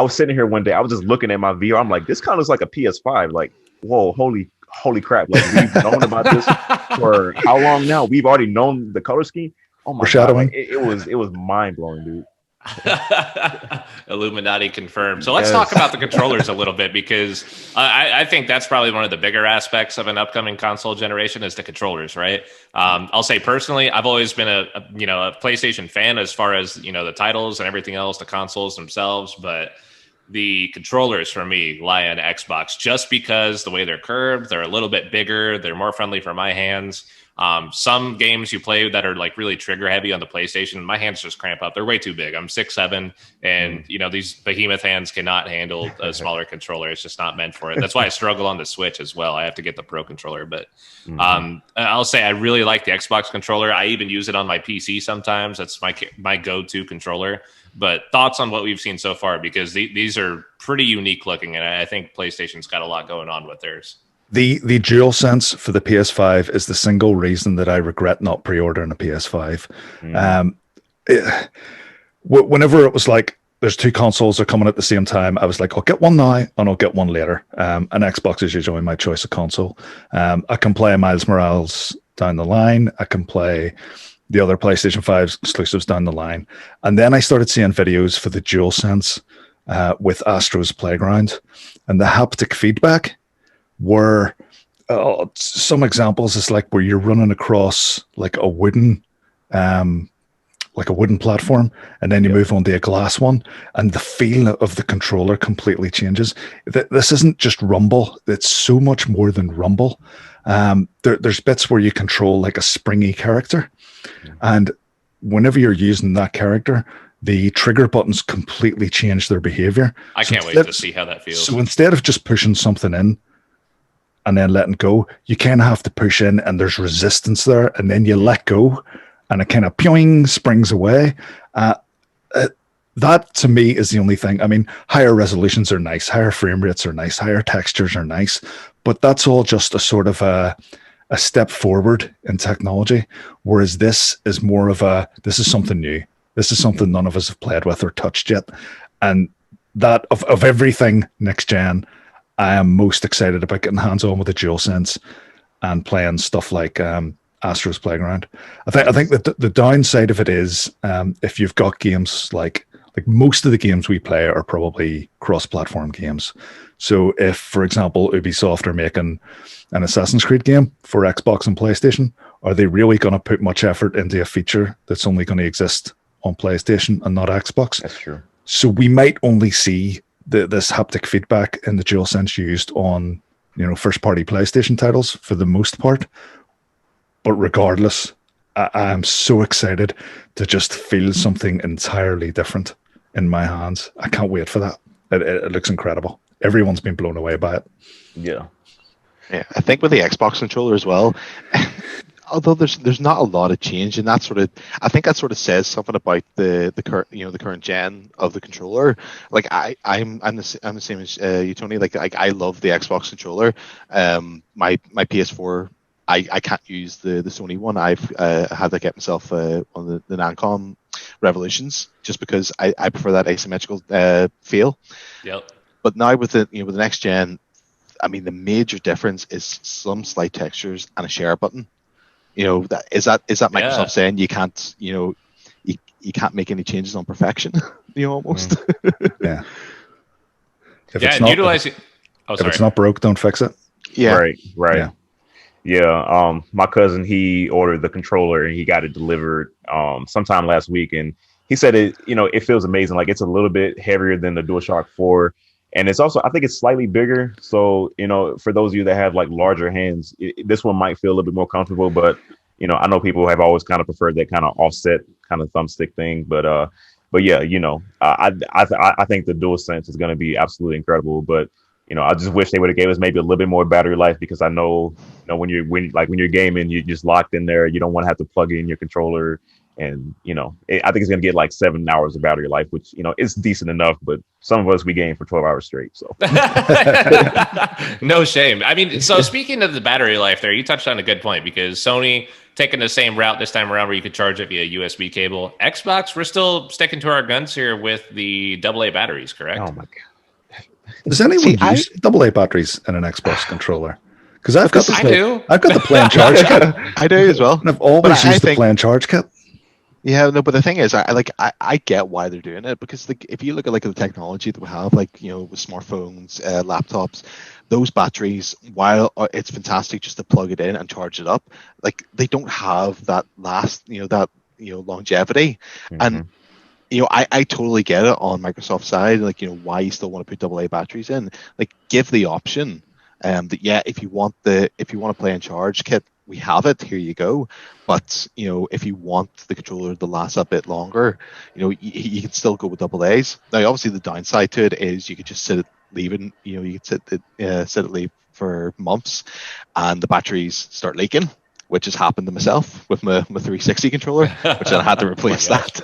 Speaker 4: was sitting here one day, I was just looking at my VR. I'm like, this kind of looks like a PS5. Like, whoa, holy crap. Like, we've known about this for how long now? We've already known the color scheme. Oh my God. Like, it was mind blowing, dude.
Speaker 1: Illuminati confirmed. So let's talk about the controllers a little bit, because I think that's probably one of the bigger aspects of an upcoming console generation is the controllers, right? I'll say personally, I've always been a PlayStation fan as far as the titles and everything else, the consoles themselves, but the controllers for me lie on Xbox just because the way they're curved, they're a little bit bigger, they're more friendly for my hands. Some games you play that are like really trigger heavy on the PlayStation, my hands just cramp up. They're way too big. I'm 6'7", and these behemoth hands cannot handle a smaller controller. It's just not meant for it. That's why I struggle on the Switch as well. I have to get the Pro controller, but I'll say I really like the Xbox controller. I even use it on my PC sometimes. That's my go-to controller. But thoughts on what we've seen so far, because these are pretty unique looking, and I think PlayStation's got a lot going on with theirs.
Speaker 2: The DualSense for the PS5 is the single reason that I regret not pre-ordering a PS5. Whenever it was like there's two consoles are coming at the same time, I was like, I'll get one now and I'll get one later. And Xbox is usually my choice of console. I can play Miles Morales down the line. I can play the other PlayStation 5 exclusives down the line. And then I started seeing videos for the DualSense with Astro's Playground, and the haptic feedback were some examples is like where you're running across like a wooden platform, and then you move on to a glass one, and the feel of the controller completely changes. This isn't just rumble, it's so much more than rumble. There's bits where you control like a springy character, and whenever you're using that character, the trigger buttons completely change their behavior.
Speaker 1: I can't wait to see how that feels.
Speaker 2: So instead of just pushing something in and then letting go, you kind of have to push in, and there's resistance there, and then you let go, and it kind of pew springs away. That to me is the only thing. I mean, higher resolutions are nice, higher frame rates are nice, higher textures are nice, but that's all just a sort of a step forward in technology, whereas this is more of this is something new. This is something none of us have played with or touched yet. And that of everything next gen, I am most excited about getting hands-on with the DualSense and playing stuff like Astro's Playground. I think that the downside of it is if you've got games like most of the games we play are probably cross-platform games. So if, for example, Ubisoft are making an Assassin's Creed game for Xbox and PlayStation, are they really going to put much effort into a feature that's only going to exist on PlayStation and not Xbox?
Speaker 4: That's true.
Speaker 2: So we might only see this haptic feedback in the DualSense used on, first-party PlayStation titles for the most part. But regardless, I am so excited to just feel something entirely different in my hands. I can't wait for that. It looks incredible. Everyone's been blown away by it.
Speaker 4: Yeah.
Speaker 3: Yeah, I think with the Xbox controller as well, although there's not a lot of change, and I think that sort of says something about the current the current gen of the controller. Like I'm the same as you, Tony. Like I love the Xbox controller. My PS4. I can't use the Sony one. I've had to get myself on the Nancom Revolutions just because I prefer that asymmetrical feel.
Speaker 1: Yep.
Speaker 3: But now with the next gen, I mean the major difference is some slight textures and a share button. Is that Microsoft saying you can't you can't make any changes on perfection? Almost.
Speaker 2: Yeah. If it's not broke, don't fix it.
Speaker 3: Yeah.
Speaker 4: Right. Yeah. My cousin, he ordered the controller and he got it delivered sometime last week, and he said it feels amazing. Like it's a little bit heavier than the DualShock 4, and it's also, I think it's slightly bigger. So for those of you that have like larger hands, this one might feel a little bit more comfortable. But I know people have always kind of preferred that kind of offset kind of thumbstick thing. But yeah, I think the DualSense is going to be absolutely incredible. But I just wish they would have gave us maybe a little bit more battery life, because I know, when you're gaming, you're just locked in there. You don't want to have to plug in your controller, and I think it's gonna get like 7 hours of battery life, which is decent enough. But some of us, we game for 12 hours straight. So
Speaker 1: no shame. I mean, so speaking of the battery life, there, you touched on a good point, because Sony taking the same route this time around where you could charge it via USB cable. Xbox, we're still sticking to our guns here with the AA batteries, correct?
Speaker 4: Oh my god.
Speaker 2: Does anyone use AA batteries in an Xbox controller? Because I've got the play and charge kit.
Speaker 3: I do as well.
Speaker 2: And I've always used the play and charge kit.
Speaker 3: Yeah, no, but the thing is, I get why they're doing it, because if you look at the technology that we have, with smartphones, laptops, those batteries, while it's fantastic just to plug it in and charge it up, they don't have that longevity. Mm-hmm. And I totally get it on Microsoft's side, why you still want to put AA batteries in. Give the option that if you want to play and charge kit, we have it, here you go. But if you want the controller to last a bit longer, you can still go with AA's. Now obviously the downside to it is you could just sit it leaving, you could sit it leave for months and the batteries start leaking, which has happened to myself with my 360 controller, which I had to replace that.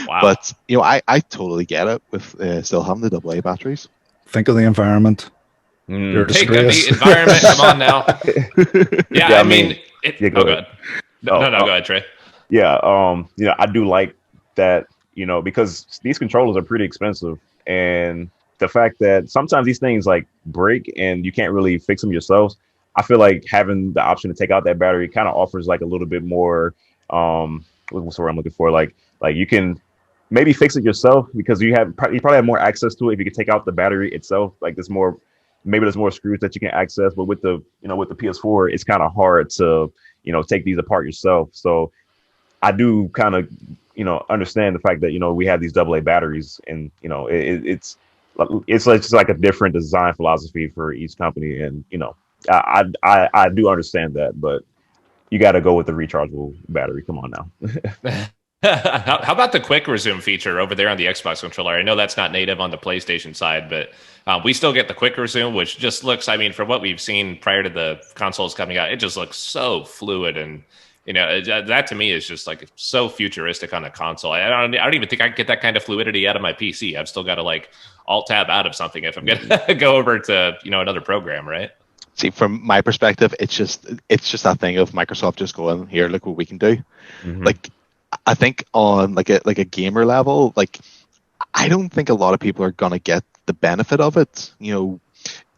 Speaker 1: Wow.
Speaker 3: But I totally get it with still having the AA batteries.
Speaker 2: Think of the environment. You're
Speaker 1: Think of the environment. Come on now. Yeah, I mean, go ahead. Go ahead, Trey.
Speaker 4: Yeah, I do like that, because these controllers are pretty expensive, and the fact that sometimes these things break and you can't really fix them yourself. I feel like having the option to take out that battery kind of offers a little bit more. What's the word I'm looking for? Like you can maybe fix it yourself, because you probably have more access to it if you can take out the battery itself. There's more screws that you can access. But with the PS4, it's kind of hard to take these apart yourself. So I do kind of understand the fact that we have these AA batteries, and it's just like a different design philosophy for each company, and I do understand that, but you got to go with the rechargeable battery. Come on now.
Speaker 1: How about the quick resume feature over there on the Xbox controller? I know that's not native on the PlayStation side, but we still get the quick resume, which just looks, from what we've seen prior to the consoles coming out, it just looks so fluid. And, that to me is just so futuristic on a console. I don't even think I can get that kind of fluidity out of my PC. I've still got to alt tab out of something if I'm going to go over to, another program, right?
Speaker 3: See, from my perspective, it's just that thing of Microsoft just going, here, look what we can do. Mm-hmm. I think on a gamer level, I don't think a lot of people are gonna get the benefit of it.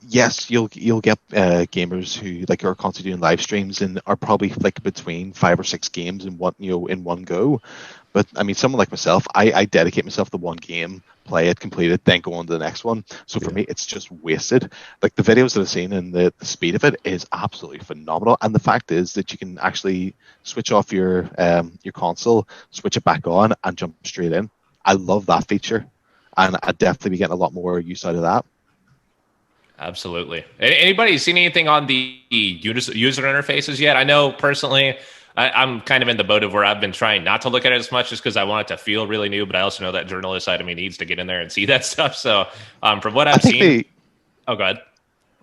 Speaker 3: yes, you'll get gamers who like are constantly doing live streams and are probably like between 5 or 6 games in one go. But I mean, someone like myself, I dedicate myself to one game, play it, complete it, then go on to the next one. So for me, it's just wasted. Like the videos that I've seen and the speed of it is absolutely phenomenal. And the fact is that you can actually switch off your console, switch it back on, and jump straight in. I love that feature, and I'd definitely be getting a lot more use out of that.
Speaker 1: Absolutely. Anybody seen anything on the user interfaces yet? I know personally, I'm kind of in the boat of where I've been trying not to look at it as much just because I want it to feel really new, but I also know that journalist side of me needs to get in there and see that stuff. So from what I've seen... Oh, go ahead.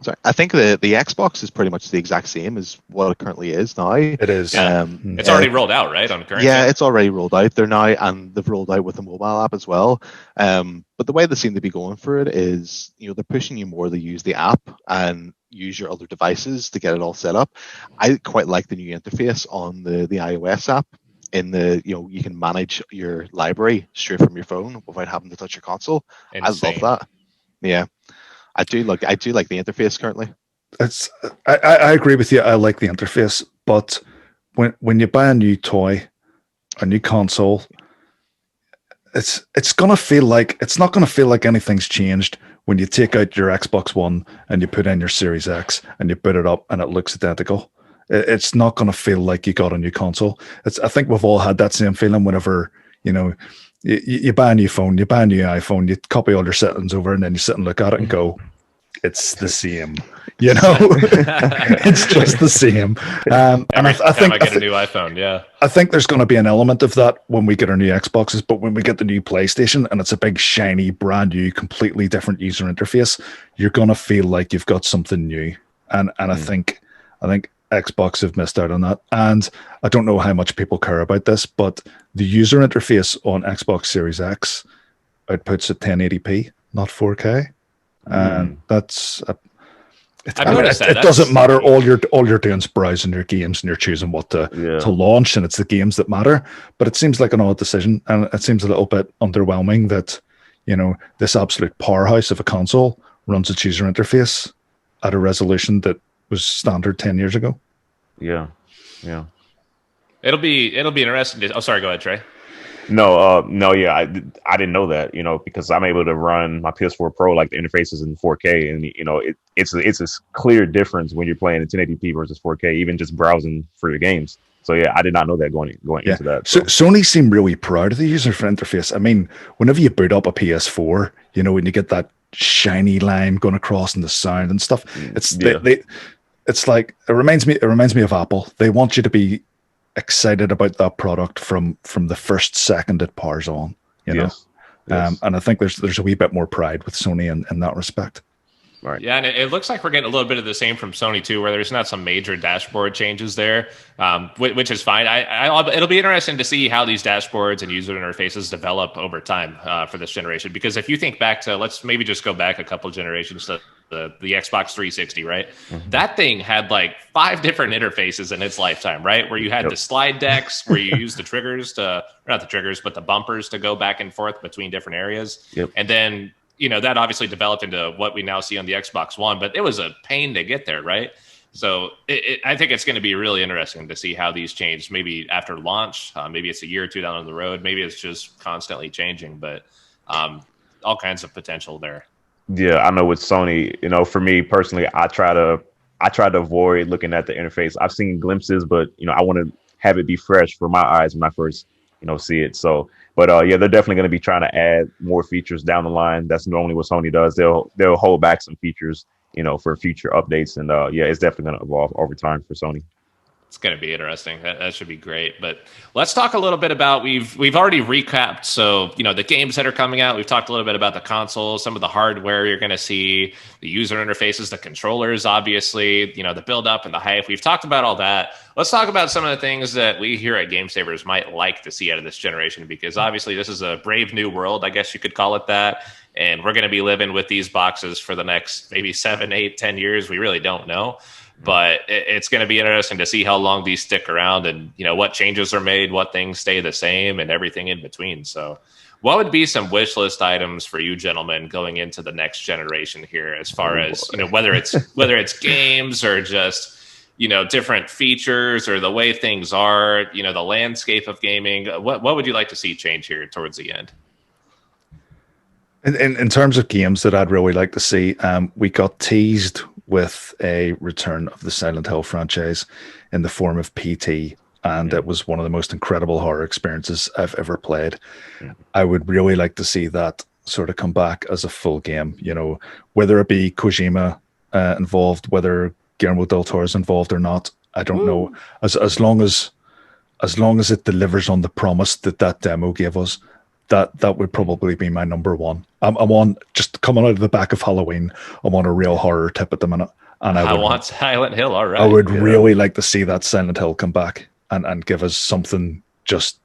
Speaker 3: Sorry, I think the Xbox is pretty much the exact same as what it currently is now.
Speaker 2: It is.
Speaker 1: It's already rolled out, right? On current.
Speaker 3: Yeah, it's already rolled out there now, and they've rolled out with the mobile app as well. But the way they seem to be going for it is, they're pushing you more to use the app and use your other devices to get it all set up. I quite like the new interface on the iOS app. In the you can manage your library straight from your phone without having to touch your console. Insane. I love that. Yeah. I do like the interface currently.
Speaker 2: I agree with you. I like the interface, but when you buy a new toy, a new console, it's not gonna feel like anything's changed when you take out your Xbox One and you put in your Series X and you boot it up and it looks identical. It's not gonna feel like you got a new console. I think we've all had that same feeling whenever you buy a new phone, you buy a new iPhone, you copy all your settings over, and then you sit and look at it and go, it's the same. It's just the same.
Speaker 1: And I think I get a new iPhone, yeah.
Speaker 2: I think there's going to be an element of that when we get our new Xboxes, but when we get the new PlayStation and it's a big, shiny, brand new, completely different user interface, you're going to feel like you've got something new. And I think Xbox have missed out on that. And I don't know how much people care about this, but the user interface on Xbox Series X outputs at 1080p, not 4K. And that's it doesn't matter. All you're doing is browsing your games and you're choosing what to launch, and it's the games that matter. But it seems like an odd decision, and it seems a little bit underwhelming that this absolute powerhouse of a console runs its user interface at a resolution that was standard 10 years ago.
Speaker 4: Yeah.
Speaker 1: It'll be interesting. Sorry, go ahead, Trey.
Speaker 4: No, yeah, I didn't know that, because I'm able to run my PS4 Pro, like the interfaces in 4K, and it's a clear difference when you're playing in 1080p versus 4K, even just browsing for your games. So yeah, I did not know that going into that.
Speaker 2: So Sony seemed really proud of the user interface. I mean, whenever you boot up a PS4, when you get that shiny line going across and the sound and stuff, it's like it reminds me of Apple. They want you to be excited about that product from the first second it powers on, Yes. And I think there's a wee bit more pride with Sony in that respect.
Speaker 1: Right. Yeah, and it looks like we're getting a little bit of the same from Sony too, where there's not some major dashboard changes there, which is fine. It'll be interesting to see how these dashboards and user interfaces develop over time for this generation. Because if you think back to, let's maybe just go back a couple generations to the Xbox 360, right? Mm-hmm. That thing had like 5 different interfaces in its lifetime, right? Where you had the slide decks, where you use the triggers not the triggers, but the bumpers to go back and forth between different areas. Yep. And then that obviously developed into what we now see on the Xbox One, but it was a pain to get there, right? So I think it's going to be really interesting to see how these change, maybe after launch, maybe it's a year or two down the road, maybe it's just constantly changing, but all kinds of potential there.
Speaker 4: Yeah, I know with Sony, for me personally, I try to avoid looking at the interface. I've seen glimpses, but I want to have it be fresh for my eyes when I first see it. So, but they're definitely going to be trying to add more features down the line. That's normally what Sony does. They'll hold back some features, for future updates, and it's definitely going to evolve over time for Sony.
Speaker 1: It's going to be interesting. That should be great. But let's talk a little bit about, we've already recapped. So, the games that are coming out, we've talked a little bit about the consoles, some of the hardware you're going to see, the user interfaces, the controllers, obviously, the build up and the hype. We've talked about all that. Let's talk about some of the things that we here at Game Savers might like to see out of this generation, because obviously this is a brave new world, I guess you could call it that. And we're going to be living with these boxes for the next maybe 7, 8, 10 years. We really don't know. But it's going to be interesting to see how long these stick around and, what changes are made, what things stay the same, and everything in between. So What would be some wish list items for you gentlemen going into the next generation here, as far as whether it's games or just different features or the way things are, the landscape of gaming? What would you like to see change here towards the end?
Speaker 2: In terms of games that I'd really like to see, we got teased with a return of the Silent Hill franchise in the form of PT, and it was one of the most incredible horror experiences I've ever played. I would really like to see that sort of come back as a full game, whether it be Kojima involved, whether Guillermo del Toro is involved or not, I don't know. As long as it delivers on the promise that demo gave us, that would probably be my number one. I'm on, just coming out of the back of Halloween, I'm on a real horror tip at the minute. And I want
Speaker 1: Silent Hill, all right.
Speaker 2: I would really like to see that Silent Hill come back and give us something just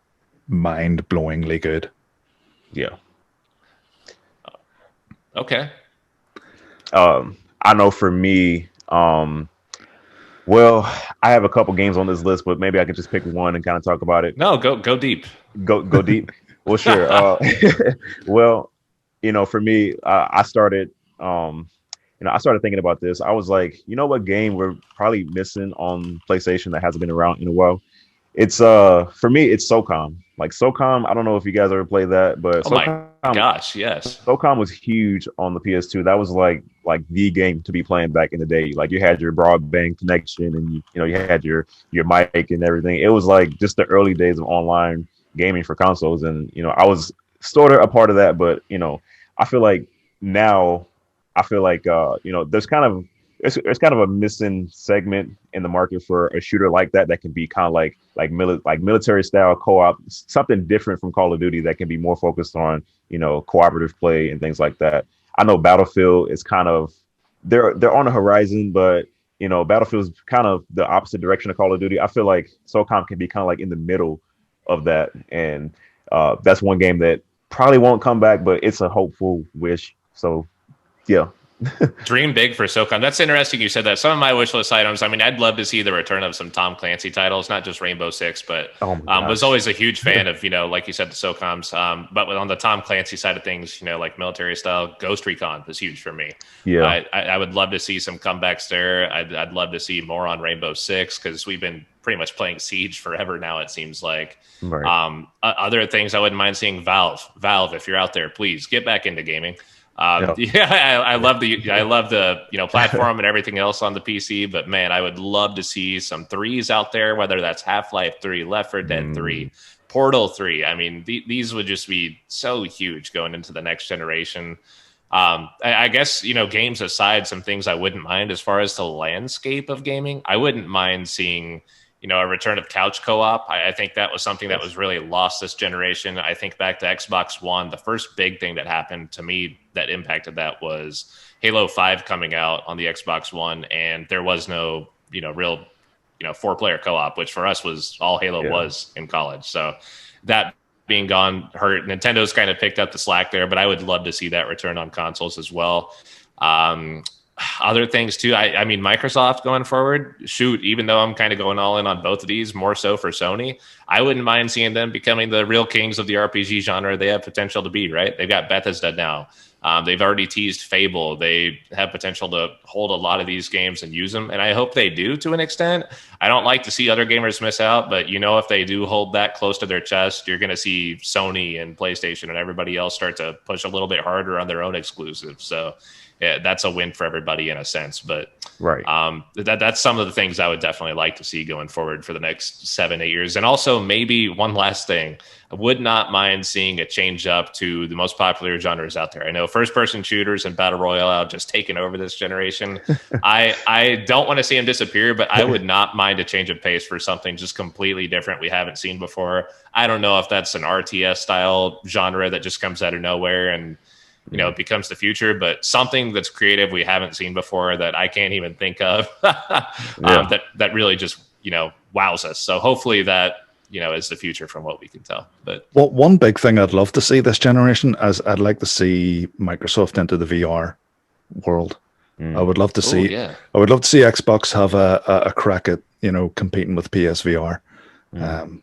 Speaker 2: mind-blowingly good.
Speaker 4: Yeah.
Speaker 1: Okay.
Speaker 4: I know for me, well, I have a couple games on this list, but maybe I could just pick one and kind of talk about it.
Speaker 1: No, go deep.
Speaker 4: Go deep. Well, sure. Well, for me, I started thinking about this. I was like, what game we're probably missing on PlayStation that hasn't been around in a while? It's for me, it's SOCOM. Like SOCOM, I don't know if you guys ever played that, but
Speaker 1: SOCOM, my gosh, yes.
Speaker 4: SOCOM was huge on the PS2. That was like the game to be playing back in the day. Like you had your broadband connection and you had your mic and everything. It was like just the early days of online gaming for consoles, and I was sort of a part of that, but I feel like now there's kind of a missing segment in the market for a shooter like that can be kind of like military style co-op, something different from Call of Duty that can be more focused on cooperative play and things like that. I know Battlefield is kind of they're on the horizon, but Battlefield is kind of the opposite direction of Call of Duty. I feel like SOCOM can be kind of like in the middle of that, and that's one game that probably won't come back, but it's a hopeful wish. So yeah.
Speaker 1: Dream big for SOCOM. That's interesting you said that. Some of my wish list items, I mean, I'd love to see the return of some Tom Clancy titles, not just Rainbow Six, but was always a huge fan of, like you said, the SOCOMs. But on the Tom Clancy side of things, like military style, Ghost Recon was huge for me.
Speaker 4: Yeah.
Speaker 1: I would love to see some comebacks there. I'd love to see more on Rainbow Six, because we've been pretty much playing Siege forever now, it seems like.
Speaker 4: Right.
Speaker 1: Other things I wouldn't mind seeing, Valve, if you're out there, please get back into gaming. I love the platform and everything else on the PC, but man, I would love to see some threes out there, whether that's Half-Life 3, Left 4 Dead 3, Portal 3. I mean, these would just be so huge going into the next generation. I guess, games aside, some things I wouldn't mind as far as the landscape of gaming. I wouldn't mind seeing a return of couch co-op. I think that was something that was really lost this generation. I think back to Xbox One, the first big thing that happened to me that impacted that was Halo 5 coming out on the Xbox One, and there was no, real, 4-player co-op, which for us was all Halo was in college. So that being gone hurt. Nintendo's kind of picked up the slack there, but I would love to see that return on consoles as well. Other things too. I mean, Microsoft going forward, shoot, even though I'm kind of going all in on both of these, more so for Sony, I wouldn't mind seeing them becoming the real kings of the RPG genre they have potential to be, right? They've got Bethesda now. They've already teased Fable. They have potential to hold a lot of these games and use them, and I hope they do to an extent. I don't like to see other gamers miss out, but if they do hold that close to their chest, you're going to see Sony and PlayStation and everybody else start to push a little bit harder on their own exclusives. So yeah, that's a win for everybody in a sense. But
Speaker 4: right,
Speaker 1: that's some of the things I would definitely like to see going forward for the next 7-8 years. And also maybe one last thing, I would not mind seeing a change up to the most popular genres out there. I know first-person shooters and battle royale have just taken over this generation. I don't want to see them disappear, but I would not mind a change of pace for something just completely different we haven't seen before. I don't know if that's an RTS style genre that just comes out of nowhere and it becomes the future, but something that's creative we haven't seen before that I can't even think of that really just, wows us. So hopefully that, is the future from what we can tell. But
Speaker 2: one big thing I'd love to see this generation is I'd like to see Microsoft into the VR world. I would love to see, I would love to see Xbox have a crack at, competing with PSVR. And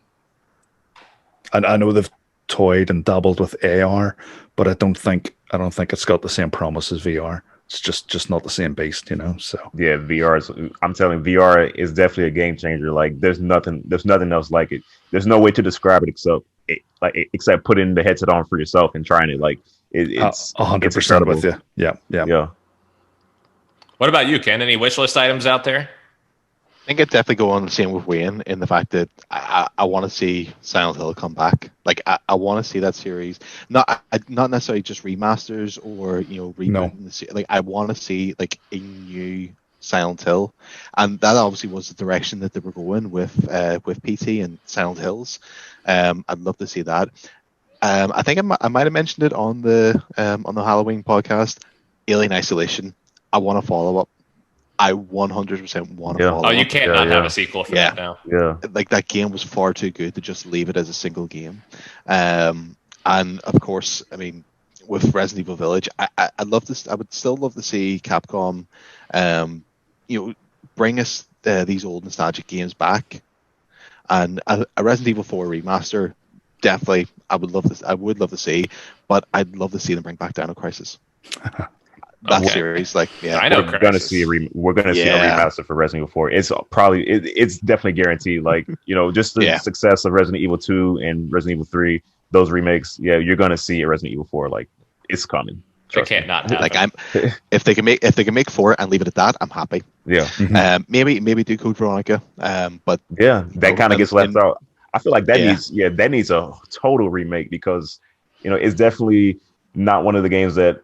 Speaker 2: I know they've toyed and dabbled with AR, but I don't think it's got the same promise as VR. It's just not the same beast, you know. So
Speaker 4: yeah, I'm telling you, VR is definitely a game changer. Like there's nothing else like it. There's no way to describe it except putting the headset on for yourself and trying it. Like it's
Speaker 2: 100% with you. Yeah.
Speaker 1: What about you, Ken? Any wish list items out there?
Speaker 3: I think I'd definitely go on the same with Wayne in the fact that I want to see Silent Hill come back. Like I want to see that series, not necessarily just remasters or rebooting the series. Like I want to see like a new Silent Hill, and that obviously was the direction that they were going with PT and Silent Hills. I'd love to see that. I think I might have mentioned it on the Halloween podcast. Alien Isolation. I want to follow up. I 100% want to follow.
Speaker 1: Oh, you can't have a sequel for that now.
Speaker 4: Yeah,
Speaker 3: like that game was far too good to just leave it as a single game. And of course, I mean, with Resident Evil Village, I'd love this. I would still love to see Capcom, bring us these old nostalgic games back, and a Resident Evil 4 remaster. Definitely, I would love to see, but I'd love to see them bring back Dino Crisis. That series, like, yeah,
Speaker 4: we're gonna see a remaster for Resident Evil 4. It's definitely guaranteed. Like, just the success of Resident Evil 2 and Resident Evil 3, those remakes. Yeah, you're gonna see a Resident Evil 4. Like, it's coming.
Speaker 1: They can't not happen.
Speaker 3: Like, if they can make 4 and leave it at that, I'm happy.
Speaker 4: Yeah.
Speaker 3: Mm-hmm. Maybe do Code Veronica. But
Speaker 4: yeah, that kind of gets left out. I feel like that needs a total remake because it's definitely not one of the games that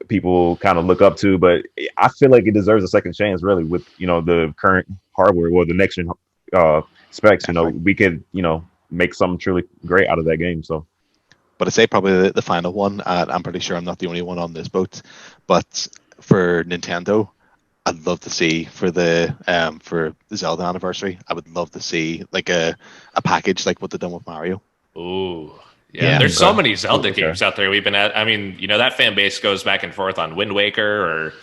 Speaker 4: people kind of look up to, but I feel like it deserves a second chance. Really, with the current hardware or the next gen specs, we could make something truly great out of that game. So,
Speaker 3: but I say probably the final one. I'm pretty sure I'm not the only one on this boat, but for Nintendo, I'd love to see for the Zelda anniversary. I would love to see like a package like what they've done with Mario.
Speaker 1: Ooh. Yeah, there's so many Zelda games out there we've been at. I mean, that fan base goes back and forth on Wind Waker or,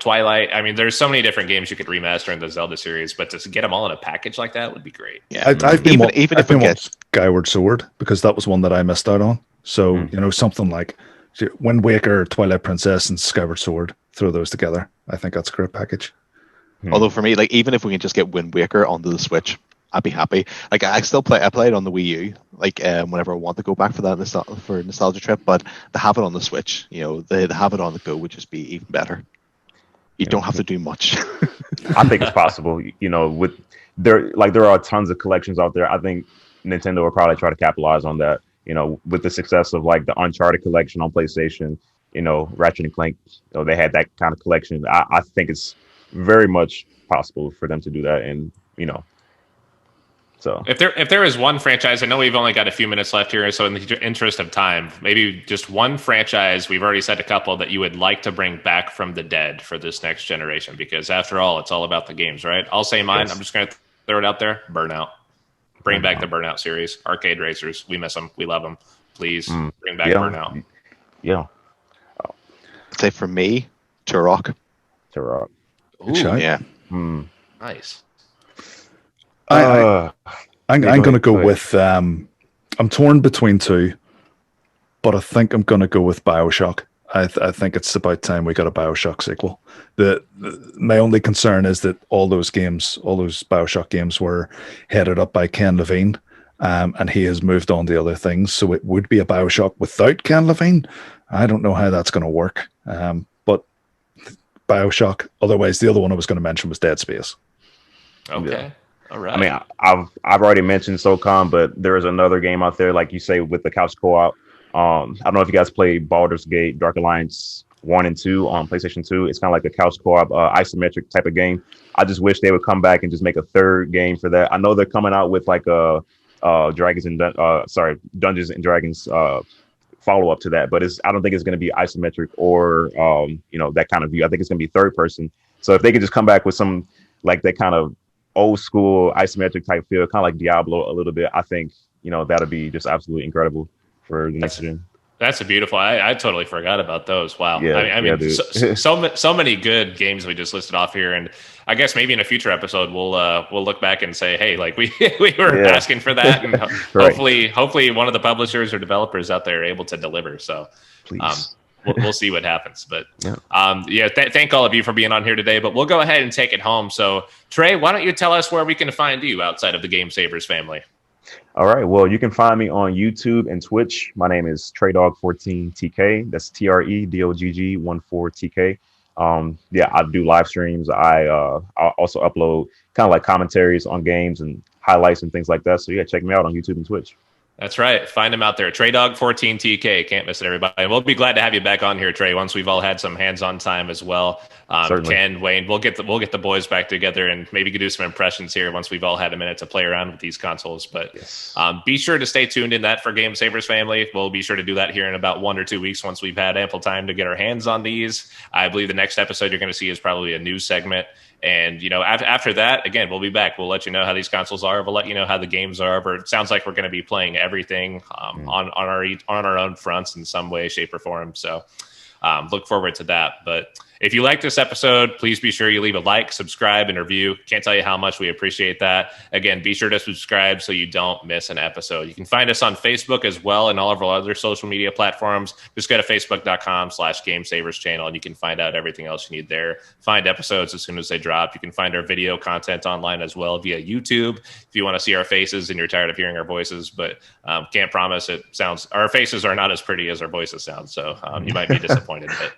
Speaker 1: Twilight. I mean, there's so many different games you could remaster in the Zelda series, but to get them all in a package like that would be great.
Speaker 2: Yeah, I've been wanting Skyward Sword because that was one that I missed out on. So, something like Wind Waker, Twilight Princess, and Skyward Sword, throw those together. I think that's a great package.
Speaker 3: Although for me, like even if we can just get Wind Waker onto the Switch, I'd be happy. Like I play it on the Wii U, like whenever I want to go back for that nostalgia trip. But to have it on the Switch, they have it on the go would just be even better. You don't have to do much.
Speaker 4: I think it's possible. There are tons of collections out there. I think Nintendo will probably try to capitalize on that. With the success of like the Uncharted collection on PlayStation, Ratchet and Clank, they had that kind of collection. I think it's very much possible for them to do that, and So
Speaker 1: if there is one franchise, I know we've only got a few minutes left here, so in the interest of time, maybe just one franchise, we've already said a couple, that you would like to bring back from the dead for this next generation, because after all, it's all about the games, right? I'll say mine. Yes. I'm just going to throw it out there. Burnout. Bring back the Burnout series. Arcade Racers. We miss them. We love them. Please bring back Burnout.
Speaker 4: Yeah.
Speaker 3: I'd say for me, Turok.
Speaker 4: Ooh,
Speaker 3: yeah.
Speaker 1: Nice.
Speaker 2: I'm going to go with. I'm torn between two, but I think I'm going to go with BioShock. I think it's about time we got a BioShock sequel. My only concern is that all those BioShock games were headed up by Ken Levine, and he has moved on to other things. So it would be a BioShock without Ken Levine. I don't know how that's going to work. But BioShock. Otherwise, the other one I was going to mention was Dead Space.
Speaker 1: Okay.
Speaker 4: Yeah.
Speaker 1: All right.
Speaker 4: I mean, I've already mentioned SOCOM, but there is another game out there, like you say, with the couch co-op. I don't know if you guys played Baldur's Gate Dark Alliance 1 and 2 on PlayStation 2. It's kind of like a couch co-op, isometric type of game. I just wish they would come back and just make a third game for that. I know they're coming out with like a Dungeons and Dragons follow-up to that, but I don't think it's going to be isometric or that kind of view. I think it's going to be third person. So if they could just come back with some like that kind of old school isometric type feel, kind of like Diablo a little bit, I think that'll be just absolutely incredible for the next gen.
Speaker 1: That's a beautiful. I totally forgot about those. Wow.
Speaker 4: Yeah,
Speaker 1: I mean,
Speaker 4: dude.
Speaker 1: so many good games we just listed off here, and I guess maybe in a future episode we'll look back and say, hey, like we were asking for that, and
Speaker 4: Right.
Speaker 1: hopefully one of the publishers or developers out there are able to deliver. So,
Speaker 4: Please.
Speaker 1: we'll see what happens. But
Speaker 4: Yeah.
Speaker 1: thank all of you for being on here today. But we'll go ahead and take it home. So Trey, why don't you tell us where we can find you outside of the Game Savers family?
Speaker 4: All right. Well, you can find me on YouTube and Twitch. My name is TreyDog14TK. That's TREDOGG14TK. I do live streams. I also upload kind of like commentaries on games and highlights and things like that. So yeah, check me out on YouTube and Twitch.
Speaker 1: That's right. Find him out there. TreyDog14TK. Can't miss it, everybody. And we'll be glad to have you back on here, Trey, once we've all had some hands-on time as well. Ken, Wayne, we'll get the boys back together and maybe do some impressions here once we've all had a minute to play around with these consoles. But be sure to stay tuned in that for Game Savers family. We'll be sure to do that here in about 1 or 2 weeks once we've had ample time to get our hands on these. I believe the next episode you're going to see is probably a news segment. And, after that, again, we'll be back. We'll let you know how these consoles are. We'll let you know how the games are. But it sounds like we're going to be playing everything on our own fronts in some way, shape, or form. So look forward to that. But if you like this episode, please be sure you leave a like, subscribe, and review. Can't tell you how much we appreciate that. Again, be sure to subscribe so you don't miss an episode. You can find us on Facebook as well and all of our other social media platforms. Just go to facebook.com/GameSavers channel and you can find out everything else you need there. Find episodes as soon as they drop. You can find our video content online as well via YouTube if you want to see our faces and you're tired of hearing our voices, but can't promise our faces are not as pretty as our voices sound. So you might be disappointed, but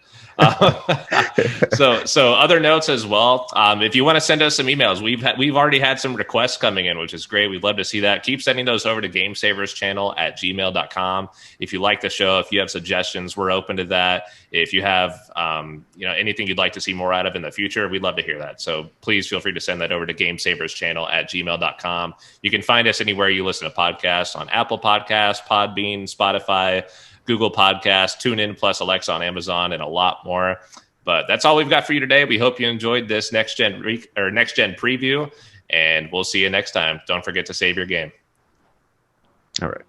Speaker 1: so other notes as well. If you want to send us some emails, we've already had some requests coming in, which is great. We'd love to see that. Keep sending those over to gamesaverschannel@gmail.com. If you like the show, if you have suggestions, we're open to that. If you have anything you'd like to see more out of in the future, we'd love to hear that. So please feel free to send that over to gamesaverschannel@gmail.com. You can find us anywhere you listen to podcasts, on Apple Podcasts, Podbean, Spotify, Google Podcasts, TuneIn, plus Alexa on Amazon, and a lot more. But that's all we've got for you today. We hope you enjoyed this next gen preview, and we'll see you next time. Don't forget to save your game.
Speaker 4: All right.